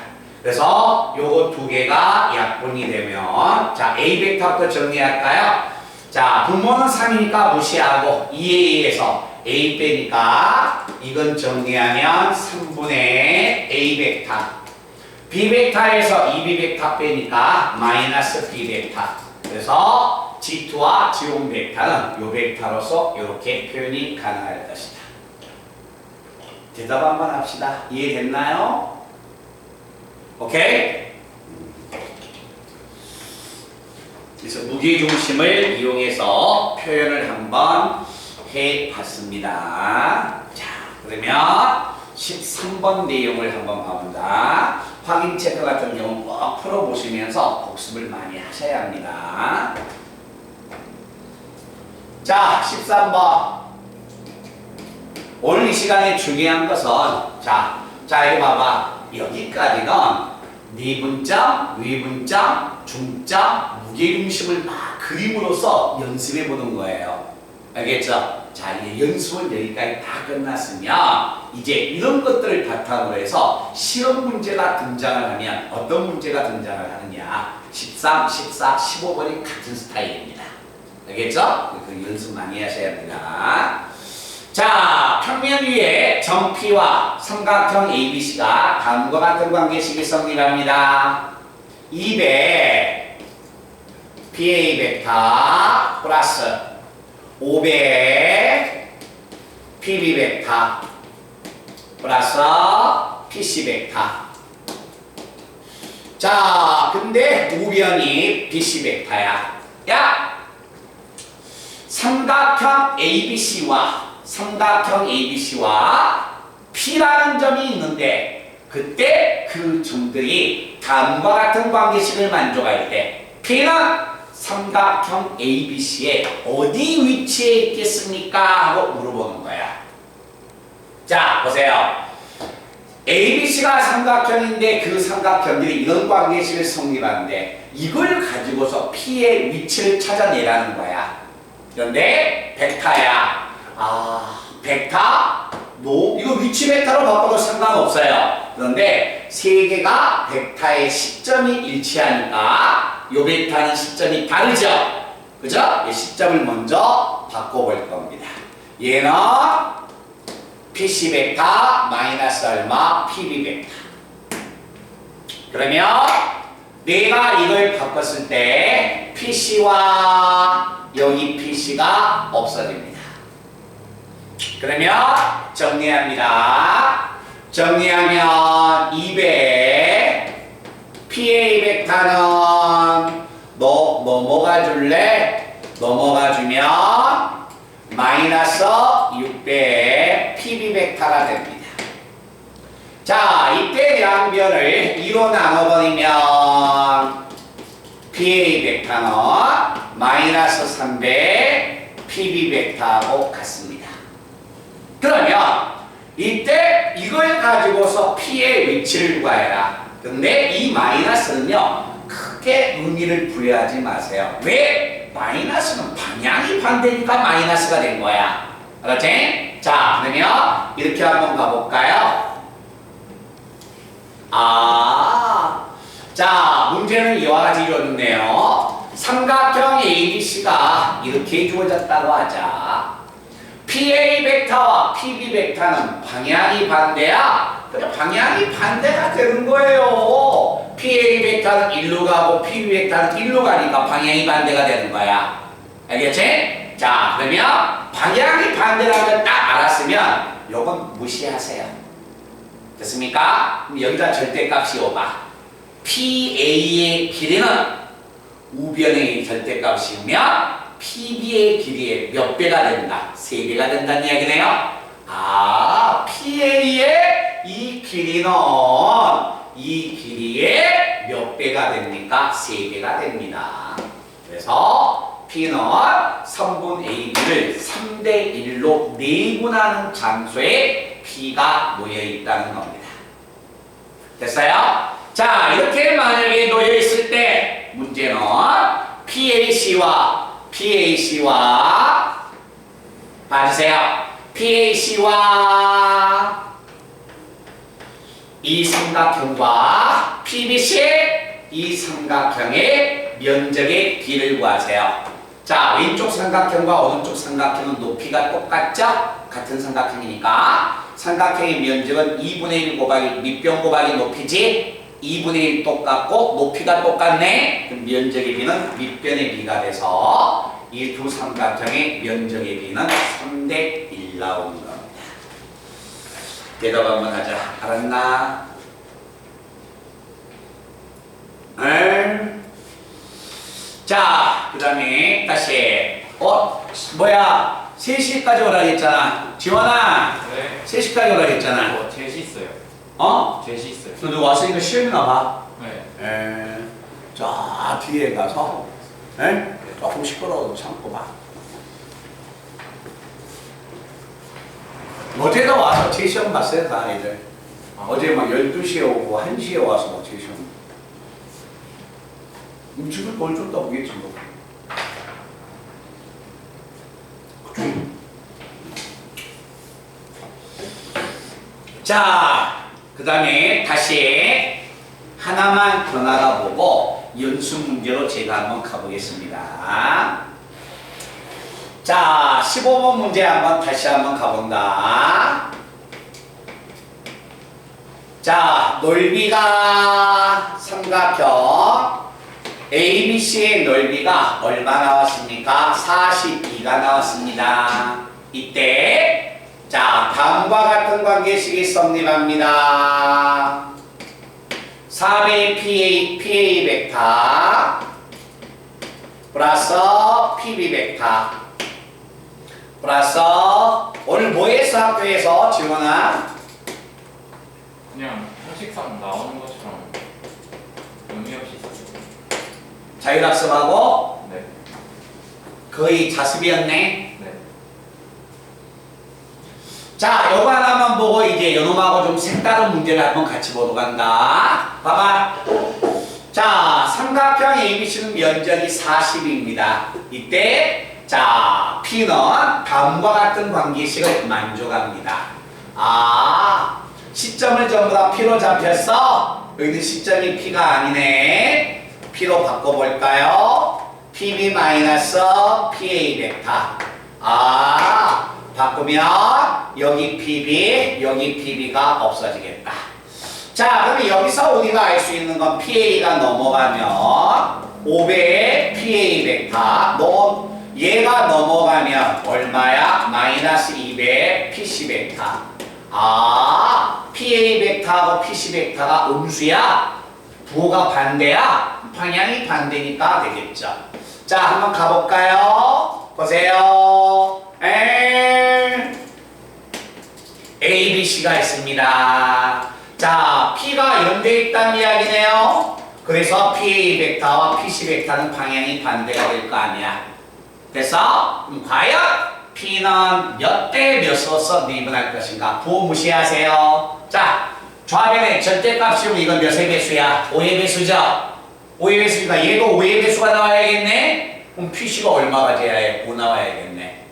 그래서 요거 두 개가 약분이 되면, 자, A 벡터부터 정리할까요? 자, 분모는 3이니까 무시하고 2A에서 A 빼니까 이건 정리하면 3분의 A 벡터, B 벡터에서 2B 벡터 빼니까 마이너스 B 벡터. 그래서 G2와 G1 벡터는 요 벡터로서 이렇게 표현이 가능할 것이다. 대답 한번 합시다. 이해됐나요? 오케이? 그래서 무게중심을 이용해서 표현을 한번 해봤습니다. 자, 그러면 13번 내용을 한번 봐본다. 확인 체크 같은 경우는 꼭 풀어보시면서 복습을 많이 하셔야 합니다. 자, 13번. 오늘 이 시간에 중요한 것은, 자, 이거 봐봐. 여기까지는 미분점, 위분점, 중점, 무게중심을 막 그림으로써 연습해 보는 거예요. 알겠죠? 자, 이제 연습은 여기까지 다 끝났으면 이제 이런 것들을 바탕으로 해서 실험 문제가 등장을 하면 어떤 문제가 등장을 하느냐. 13, 14, 15번이 같은 스타일입니다. 알겠죠? 그 연습 많이 하셔야 합니다. 자, 평면 위에 점 P와 삼각형 ABC가 다음과 같은 관계식이 성립합니다. 200 PA 벡터 플러스 500 PB 벡터 플러스 PC 벡터. 자, 근데 우변이 BC 벡터야. 야! 삼각형 ABC와 P라는 점이 있는데 그때 그 점들이 다음과 같은 관계식을 만족할 때 P는 삼각형 ABC에 어디 위치해 있겠습니까? 하고 물어보는 거야. 자, 보세요. ABC가 삼각형인데 그 삼각형들이 이런 관계식을 성립하는데 이걸 가지고서 P의 위치를 찾아내라는 거야. 그런데 벡터야. 벡터? 이거 위치 벡터로 바꿔도 상관없어요. 그런데 세 개가 벡터의 시점이 일치하니까 요 벡터는 시점이 다르죠? 그죠? 이 시점을 먼저 바꿔볼 겁니다. 얘는 PC 벡터 마이너스 얼마 PB 벡터. 그러면 내가 이걸 바꿨을 때 PC와 여기 PC가 없어집니다. 그러면 정리합니다. 정리하면 200 PA 벡터는 너 넘어가 줄래? 넘어가 주면 마이너스 600 PB 벡터가 됩니다. 자, 이때 양변을 2로 나눠버리면 PA 벡터는 마이너스 300 PB 벡터하고 같습니다. 그러면 이때 이걸 가지고서 P의 위치를 구해라. 근데 이 마이너스는요 크게 의미를 부여하지 마세요. 왜? 마이너스는 방향이 반대니까 마이너스가 된 거야. 알았지? 자, 그러면 이렇게 한번 가볼까요? 자, 문제는 이와 같이 이루어졌네요. 삼각형 ABC가 이렇게 주어졌다고 하자. PA 벡터와 PB 벡터는 방향이 반대야. 그래, 방향이 반대가 되는 거예요. PA 벡터는 일로 가고 PB 벡터는 일로 가니까 방향이 반대가 되는 거야. 알겠지? 자, 그러면 방향이 반대라는 딱 알았으면 요건 무시하세요. 됐습니까? 그럼 여기다 절대값이 오봐. PA의 길이는 우변의 절대값이면 PB의 길이의 몇 배가 된다? 3배가 된다는 이야기네요. PA의 이 길이는 이 길이의 몇 배가 됩니까? 3배가 됩니다. 그래서 P는 선분 AB를 3대 1로 내분하는 장소에 P가 놓여있다는 겁니다. 됐어요? 자, 이렇게 만약에 놓여있을 때 문제는 PAC와 봐주세요. PAC와 이 삼각형과 PBC 이 삼각형의 면적의 비를 구하세요. 자, 왼쪽 삼각형과 오른쪽 삼각형은 높이가 똑같죠? 같은 삼각형이니까 삼각형의 면적은 2분의 1 곱하기 밑변 곱하기 높이지 2분의 1 똑같고 높이가 똑같네. 그럼 면적의 비는 밑변의 비가 돼서 이 두 삼각형의 면적의 비는 3대 1 나오는 겁니다. 대답 한번 하자. 알았나? 자, 그 다음에 다시 3시까지 오라 했잖아. 지원아, 네. 3시까지 오라 했잖아. 제시 있어요. 제시 있어요. 너 왔으니까 시험이나 봐. 네. 저 뒤에 가서 조금 시끄러워도 참고 봐. 어제도 와서 제 시험 봤어요, 다 애들. 어제 막 12시에 오고 1시에 와서 막 제 시험. 음식을 뭘 줬다 보겠지 뭐. 자, 그 다음에 다시 하나만 더 나가보고 연습 문제로 제가 한번 가보겠습니다. 자, 15번 문제 다시 한번 가본다. 자, 넓이가 삼각형 ABC의 넓이가 얼마 나왔습니까? 42가 나왔습니다. 이때 자, 다음과 같은 관계식이 성립합니다. 4배의 PA 벡터 플러스 PB 벡터 플러스 오늘 뭐 했어 학교에서 지원아? 그냥 형식상 나오는 것처럼 의미 없이 있었어요. 자율학습하고 네. 거의 자습이었네. 네. 자, 요거 하나만 보고 이제 요놈하고 좀 색다른 문제를 한번 같이 보러 간다. 봐봐. 자, 삼각형 ABC는 면적이 40입니다. 이때 자, P는 다음과 같은 관계식을 만족합니다. 아, 시점을 전부 다 P로 잡혔어? 여기는 시점이 P가 아니네. P로 바꿔볼까요? PB-PA 벡터. 아, 바꾸면 여기 PB, 여기 PB가 없어지겠다. 자, 그러면 여기서 우리가 알 수 있는 건 PA가 넘어가면 5배의 PA 벡터. 얘가 넘어가면 얼마야? 마이너스 2배의 PC 벡터. 아, PA 벡터하고 PC 벡터가 음수야? 부호가 반대야? 방향이 반대니까 되겠죠. 자, 한번 가볼까요? 보세요. ABC가 있습니다. 자, P가 연대에 있다는 이야기네요. 그래서 PA 벡터와 PC 벡터는 방향이 반대가 될 거 아니야. 그래서 과연 P는 몇 대 몇으로 성립할 것인가? 부호 무시하세요. 자, 좌변의 절대값이면 이건 몇의 배수야? 5의 배수죠? 5의 배수니까 얘도 5의 배수가 나와야겠네? 그럼 PC가 얼마가 돼야 해? 5 나와야겠네.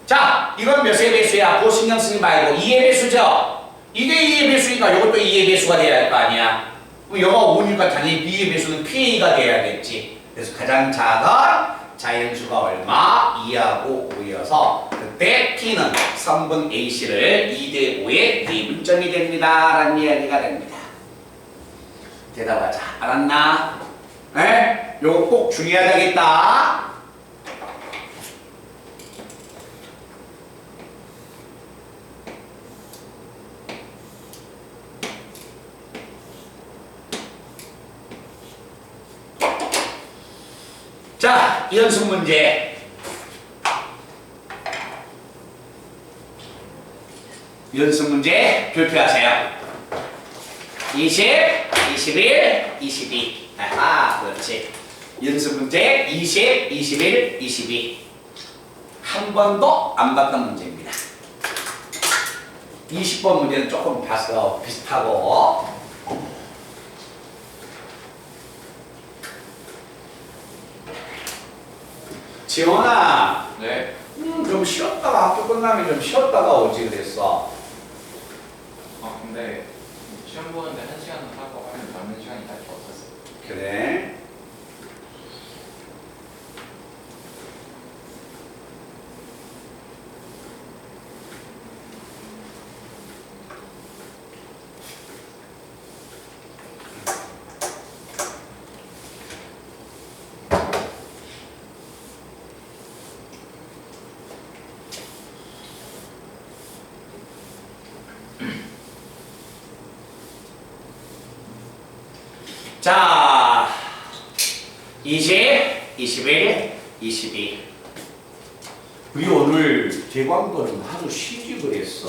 자, 이건 몇의 배수야? 부호 신경 쓰지 말고 2의 배수죠? 이게 2의 배수니까 이것도 2의 배수가 돼야 할 거 아니야? 그럼 여가 5니까 당연히 2의 배수는 PA가 돼야겠지. 그래서 가장 작은 자연수가 얼마? 2하고 5여서 그때 P는 성분 AC를 2대 5의 미분점이 됩니다. 라는 이야기가 됩니다. 대답하자. 알았나? 에? 요거 꼭 중요하다겠다. 자, 연습 문제. 연습 문제 발표하세요. 20, 21, 22. 아하, 그렇지. 연습 문제 20, 21, 22. 한 번도 안 봤던 문제입니다. 20번 문제는 조금 봤어. 비슷하고. 지원아, 네. 좀 쉬었다가 학교 끝나면 좀 쉬었다가 오지 그랬어. 아 근데 시험 보는데 1시간 하고 하면 남는 시간이 딱히 없었어요. 그래. 자, 20, 21, 22. 우리 오늘 대광도는 하루 쉬지 그랬어.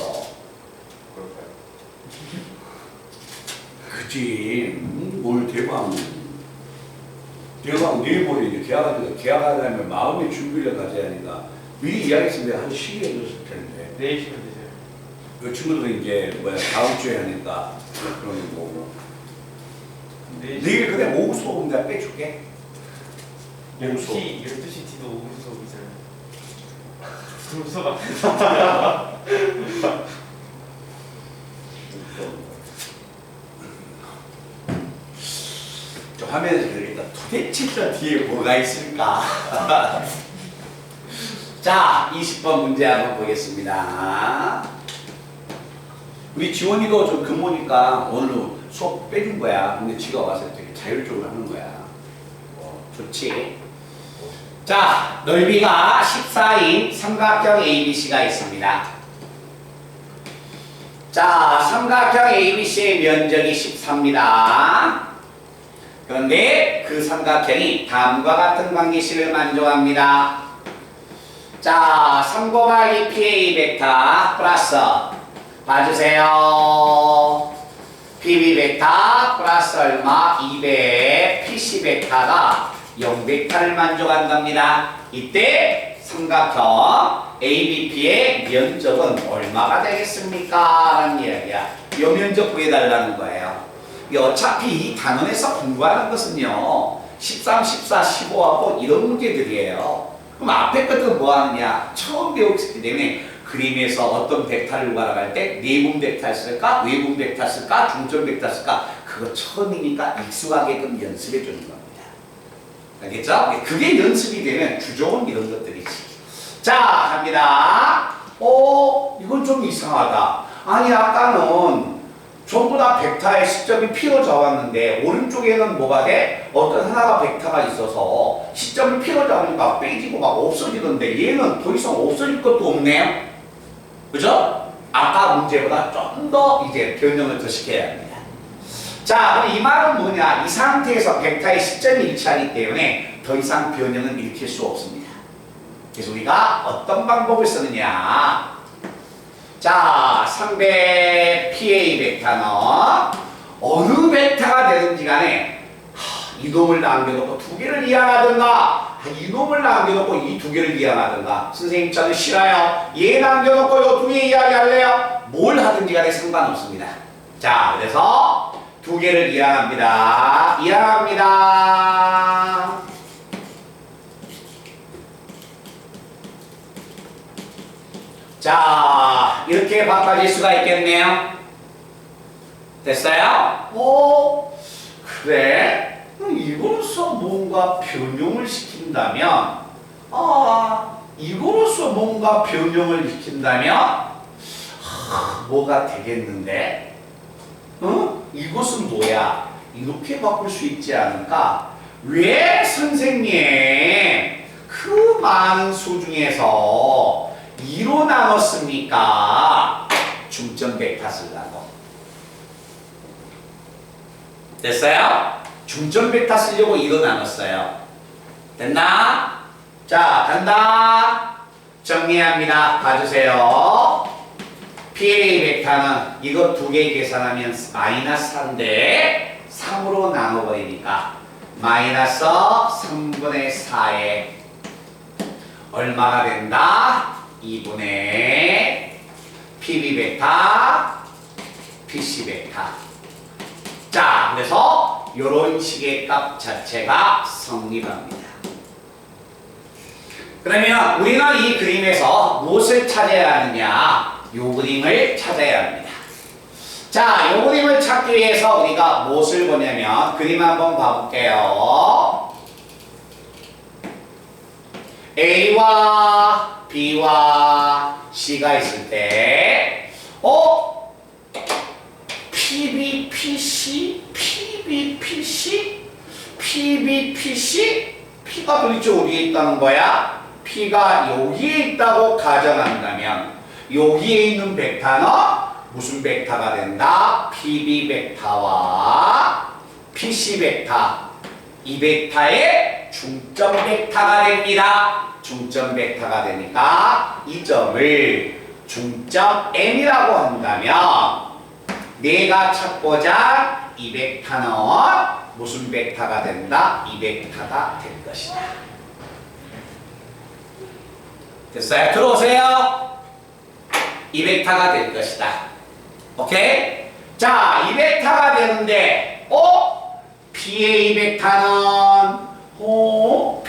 그럴까요? 그치. 뭘 대광. 대광 내일 모레 이제 계약하려면 마음의 준비를 가져야 하니까 미리 이야기했으면 내가 한 쉬게 해줬을 텐데. 내일 시간 되세요. 그 친구들은 이제 다음 주에 하니까 그런 거고. 내일 그냥 오후 수업은 내가 빼줄게. 오수. 12시 T도 오후 수업이잖아요. 그럼 수업 안 돼. 저 화면에서 그러니까 도대체 저 뒤에 뭐가 있을까? 자, 20번 문제 한번 보겠습니다. 우리 지원이도 좀 근무니까 오늘 수업 빼준 거야. 근데 지가 와서 되게 자율적으로 하는 거야. 좋지? 자, 넓이가 14인 삼각형 ABC가 있습니다. 자, 삼각형 ABC의 면적이 14입니다. 그런데 그 삼각형이 다음과 같은 관계식을 만족합니다. 자, 3 곱하기 PA 벡터 플러스 봐주세요. PB 벡터 플러스 얼마? 200 PC 벡터가 0 벡터를 만족한답니다. 이때 삼각형 ABP의 면적은 얼마가 되겠습니까? 라는 이야기야. 이 면적 구해달라는 거예요. 어차피 이 단원에서 공부하는 것은요 13, 14, 15하고 이런 문제들이에요. 그럼 앞에 것들은 뭐 하느냐? 처음 배웠기 때문에 그림에서 어떤 벡터를 구하라고 때 내분 벡터 쓸까? 외분 벡터 쓸까? 중점 벡터 쓸까? 그거 처음이니까 익숙하게끔 연습해 주는 겁니다. 알겠죠? 그게 연습이 되면 주종은 이런 것들이지. 자, 갑니다. 이건 좀 이상하다. 아니 아까는 전부 다 벡터의 시점이 P로 잡았는데 오른쪽에는 뭐가 돼? 어떤 하나가 벡터가 있어서 시점을 P로 잡으니까 빼지고 막 없어지던데 얘는 더 이상 없어질 것도 없네요. 그죠? 아까 문제보다 좀 더 이제 변형을 더 시켜야 합니다. 자, 그럼 이 말은 뭐냐? 이 상태에서 벡터의 시점이 일치하기 때문에 더 이상 변형은 일으킬 수 없습니다. 그래서 우리가 어떤 방법을 쓰느냐? 자, 300 PA 벡터는 어느 벡터가 되든지 간에 이놈을 남겨놓고 두 개를 이항하든가 이놈을 남겨놓고 이 두 개를 이항하든가 선생님 저는 싫어요. 얘 남겨놓고 이 두 개 이야기할래요. 뭘 하든지 간에 상관없습니다. 자, 그래서 두 개를 이항합니다. 이항합니다. 자, 이렇게 바꿔질 수가 있겠네요. 됐어요? 그래? 이거로서 뭔가 변형을 시킨다면, 이거로서 뭔가 변형을 시킨다면, 뭐가 되겠는데? 이것은 뭐야? 이렇게 바꿀 수 있지 않을까? 왜 선생님, 그 많은 수 중에서 2로 나눴습니까? 중점 벡터 쓰려고. 됐어요? 중점 벡터 쓰려고 2로 나눴어요. 됐나? 자, 간다. 정리합니다. 봐주세요. PA 벡터는 이거 두 개 계산하면 마이너스 3인데 3으로 나눠버리니까 마이너스 3분의 4에 얼마가 된다? 2분의 PB 벡터, PC 벡터. 자, 그래서 이런 식의 값 자체가 성립합니다. 그러면 우리는 이 그림에서 무엇을 찾아야 하느냐? 이 그림을 찾아야 합니다. 자, 이 그림을 찾기 위해서 우리가 무엇을 보냐면 그림 한번 봐볼게요. A와 B와 C가 있을 때 PB, PC, PB, PC, PB, PC, P가 도대체 어디에 있다는 거야? P가 여기에 있다고 가정한다면 여기에 있는 벡터는 무슨 벡터가 된다? PB 벡터와 PC 벡터, 이 벡터의 중점 벡터가 됩니다. 중점 벡터가 되니까 이 점을 중점 M이라고 한다면 내가 찾고자 이 벡터는 무슨 벡터가 된다? 이 벡터가 될 것이다. 됐어요? 들어오세요. 이 벡터가 될 것이다. 오케이? 자, 이 벡터가 되는데 PA 벡터는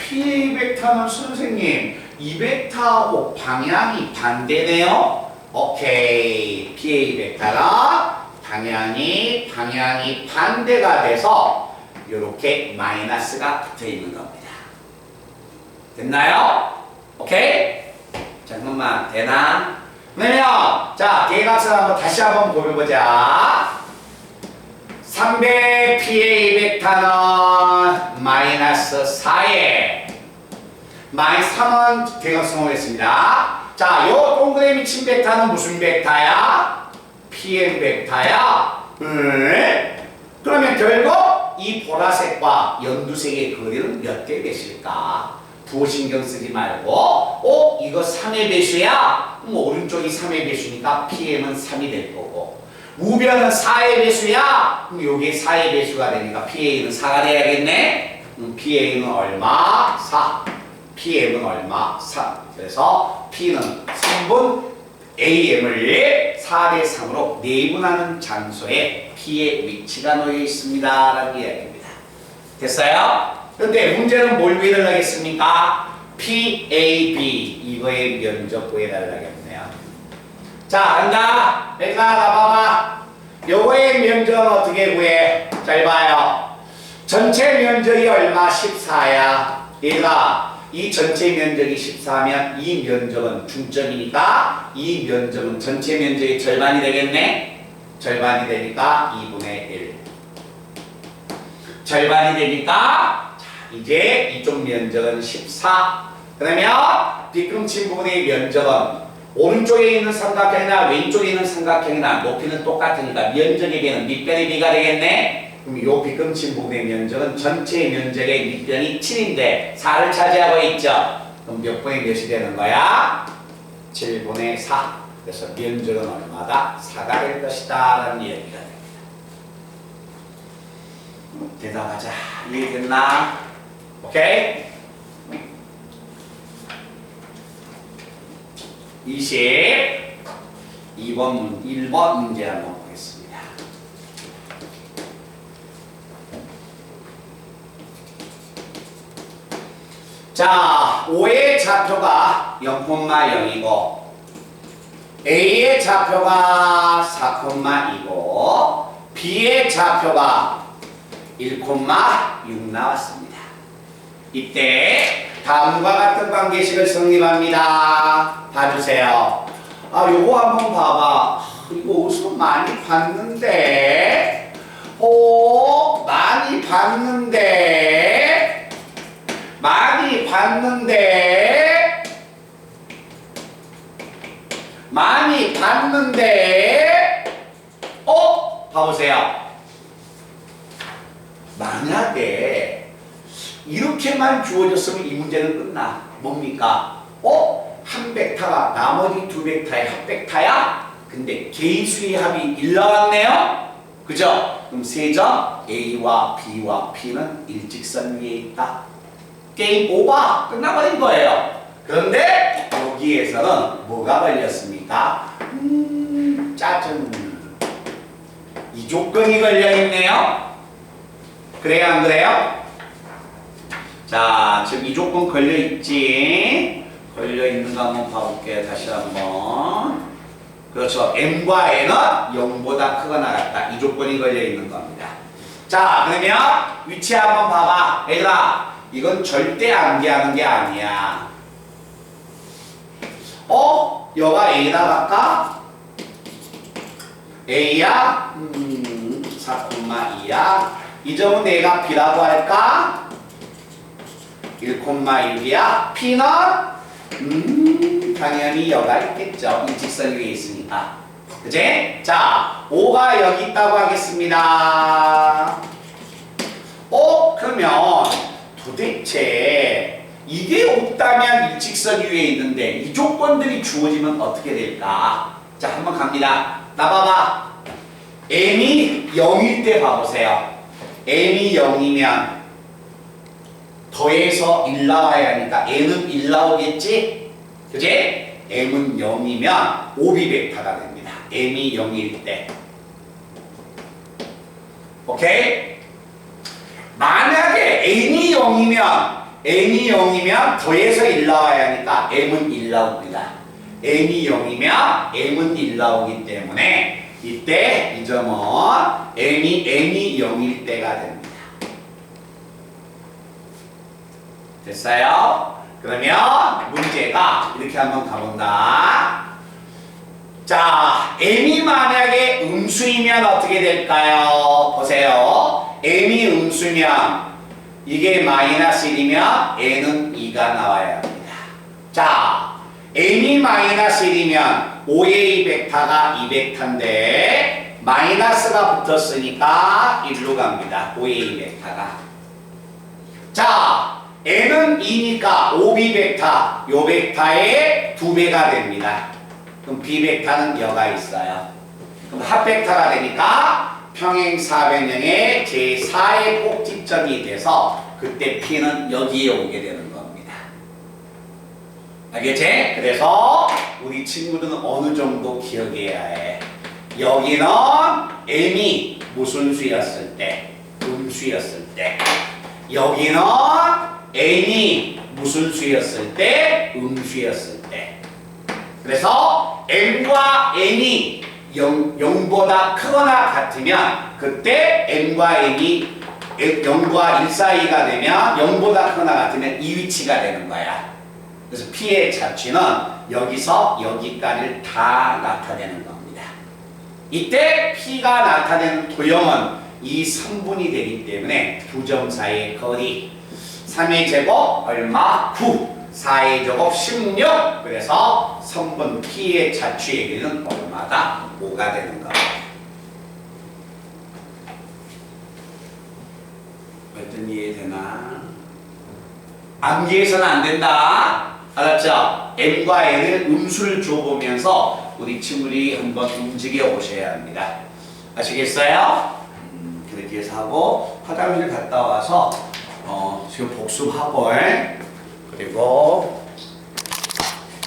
PA 벡터는 선생님 이 벡터하고 방향이 반대네요. 오케이. PA 벡터가 방향이 반대가 돼서 이렇게 마이너스가 붙어 있는 겁니다. 됐나요? 오케이? 잠깐만 되나? 그러면 자 대각선 한번 다시 한번 보여보자. 300 PA 벡터는 마이너스 4에 마이너스 3은 대각선 오겠습니다. 자, 요 동그라미 친 벡터는 무슨 벡터야? PM 벡터야. 그러면 결국 이 보라색과 연두색의 거리는 몇 대 몇일까? 부호 신경 쓰지 말고 이거 3의 배수야? 오른쪽이 3의 배수니까 PM은 3이 될 거고 우변은 4의 배수야? 그럼 요게 4의 배수가 되니까 PA는 4가 돼야겠네? PA는 얼마? 4. PM은 얼마? 3. 그래서 P는 3분 AM을 4대 3으로 내분하는 장소에 P의 위치가 놓여 있습니다. 라는 이야기입니다. 됐어요? 그런데 문제는 뭘 구해달라겠습니까? PAB 이거의 면적 구해달라겠네요. 자, 간다. 얘들아, 나봐봐. 요거의 면적은 어떻게 구해? 잘 봐요. 전체 면적이 얼마? 14야. 얘가 이 전체 면적이 14면 이 면적은 중점이니까 이 면적은 전체 면적의 절반이 되겠네? 절반이 되니까 2분의 1. 절반이 되니까 자, 이제 이쪽 면적은 14. 그러면 뒤꿈치 부분의 면적은 오른쪽에 있는 삼각형이나 왼쪽에 있는 삼각형이나 높이는 똑같으니까 면적의 비는 밑변의 비가 되겠네? 그럼 이 뒤꿈치 부분의 면적은 전체 면적의 밑변이 7인데 4를 차지하고 있죠? 그럼 몇 분의 몇이 되는 거야? 7분의 4. 그래서 면적은 얼마다? 4가 될 것이다 라는 이야기가 됩니다. 대답하자. 이해됐나? 오케이? 22번 1번 문제 한번 보겠습니다. 자, 5의 좌표가 0,0이고 A의 좌표가 4,2고 B의 좌표가 1,6 나왔습니다. 이때 다음과 같은 관계식을 성립합니다. 봐주세요. 아, 요거 한번 봐봐. 이거 어디서 많이 봤는데? 많이 봤는데? 많이 봤는데? 많이 봤는데? 봐보세요. 만약에 이렇게만 주어졌으면 이 문제는 끝나. 뭡니까? 한 벡터가 나머지 두 벡터의 합벡터야? 근데 개수의 합이 1 나왔네요? 그죠? 그럼 세 점 A와 B와 P는 일직선 위에 있다. 게임 오버! 끝나버린 거예요. 그런데 여기에서는 뭐가 걸렸습니까? 짜증. 이 조건이 걸려있네요? 그래요, 안 그래요? 자, 지금 이 조건 걸려있지? 걸려있는 거 한번 봐볼게요. 다시 한번. 그렇죠. M과 N은 0보다 크거나 같다. 이 조건이 걸려있는 겁니다. 자, 그러면 위치 한번 봐봐. 얘들아, 이건 절대 암기하는 게 아니야. 여가 A다 갈까? A야? 4,2야. 이 점은 내가 B라고 할까? 1,6이야. P는? 당연히 여가 있겠죠. 일직선 위에 있으니까. 그치? 자, 5가 여기 있다고 하겠습니다. 그러면 도대체 이게 없다면 일직선 위에 있는데 이 조건들이 주어지면 어떻게 될까? 자, 한번 갑니다. 나봐봐. M이 0일 때 봐보세요. M이 0이면 더해서 1 나와야 하니까 N은 1 나오겠지? 그지? M은 0이면 오비 벡터가 됩니다. M이 0일 때. 오케이? 만약에 N이 0이면 n이 0이면 더해서 1 나와야 하니까 m은 1 나옵니다. n이 0이면 m은 1 나오기 때문에 이때 이 점은 n이 0일 때가 됩니다. 됐어요? 그러면 문제가 이렇게 한번 가본다. 자, m이 만약에 음수이면 어떻게 될까요? 보세요. m이 음수면 이게 마이너스 1이면 n은 2가 나와야 합니다. 자, n이 마이너스 1이면 5의 벡터가 2벡터인데 마이너스가 붙었으니까 1로 갑니다. 5의 벡터가. 자, n은 2니까 5b 벡터, 요 벡터의 2배가 됩니다. 그럼 b 벡터는 여가 있어요. 그럼 합 벡터가 되니까 평행 사변형의 제4의 꼭지점이 돼서 그때 p는 여기에 오게 되는 겁니다. 알겠지? 그래서 우리 친구들은 어느 정도 기억해야 해. 여기는 m이 무슨 수였을 때? 음수였을 때. 여기는 n이 무슨 수였을 때? 음수였을 때. 그래서 n과 n이 0보다 크거나 같으면 그때 n과 n이 0과 1 사이가 되면 0보다 크거나 같으면 이 위치가 되는 거야. 그래서 p의 자취는 여기서 여기까지를 다 나타내는 겁니다. 이때 p가 나타내는 도형은 이 3분이 되기 때문에 두 점 사이의 거리 3의 제곱 얼마? 9 4의 제곱 16 그래서 선분 p의 자취의 길이는 얼마다? 5가 되는 겁니다. 어떤 이해되나? 암기해서는 안 된다. 알았죠? m과 n을 음수를 줘보면서 우리 친구들이 한번 움직여 보셔야 합니다. 아시겠어요? 그렇게 해서 하고 화장실 갔다 와서 지금 복습하고 그리고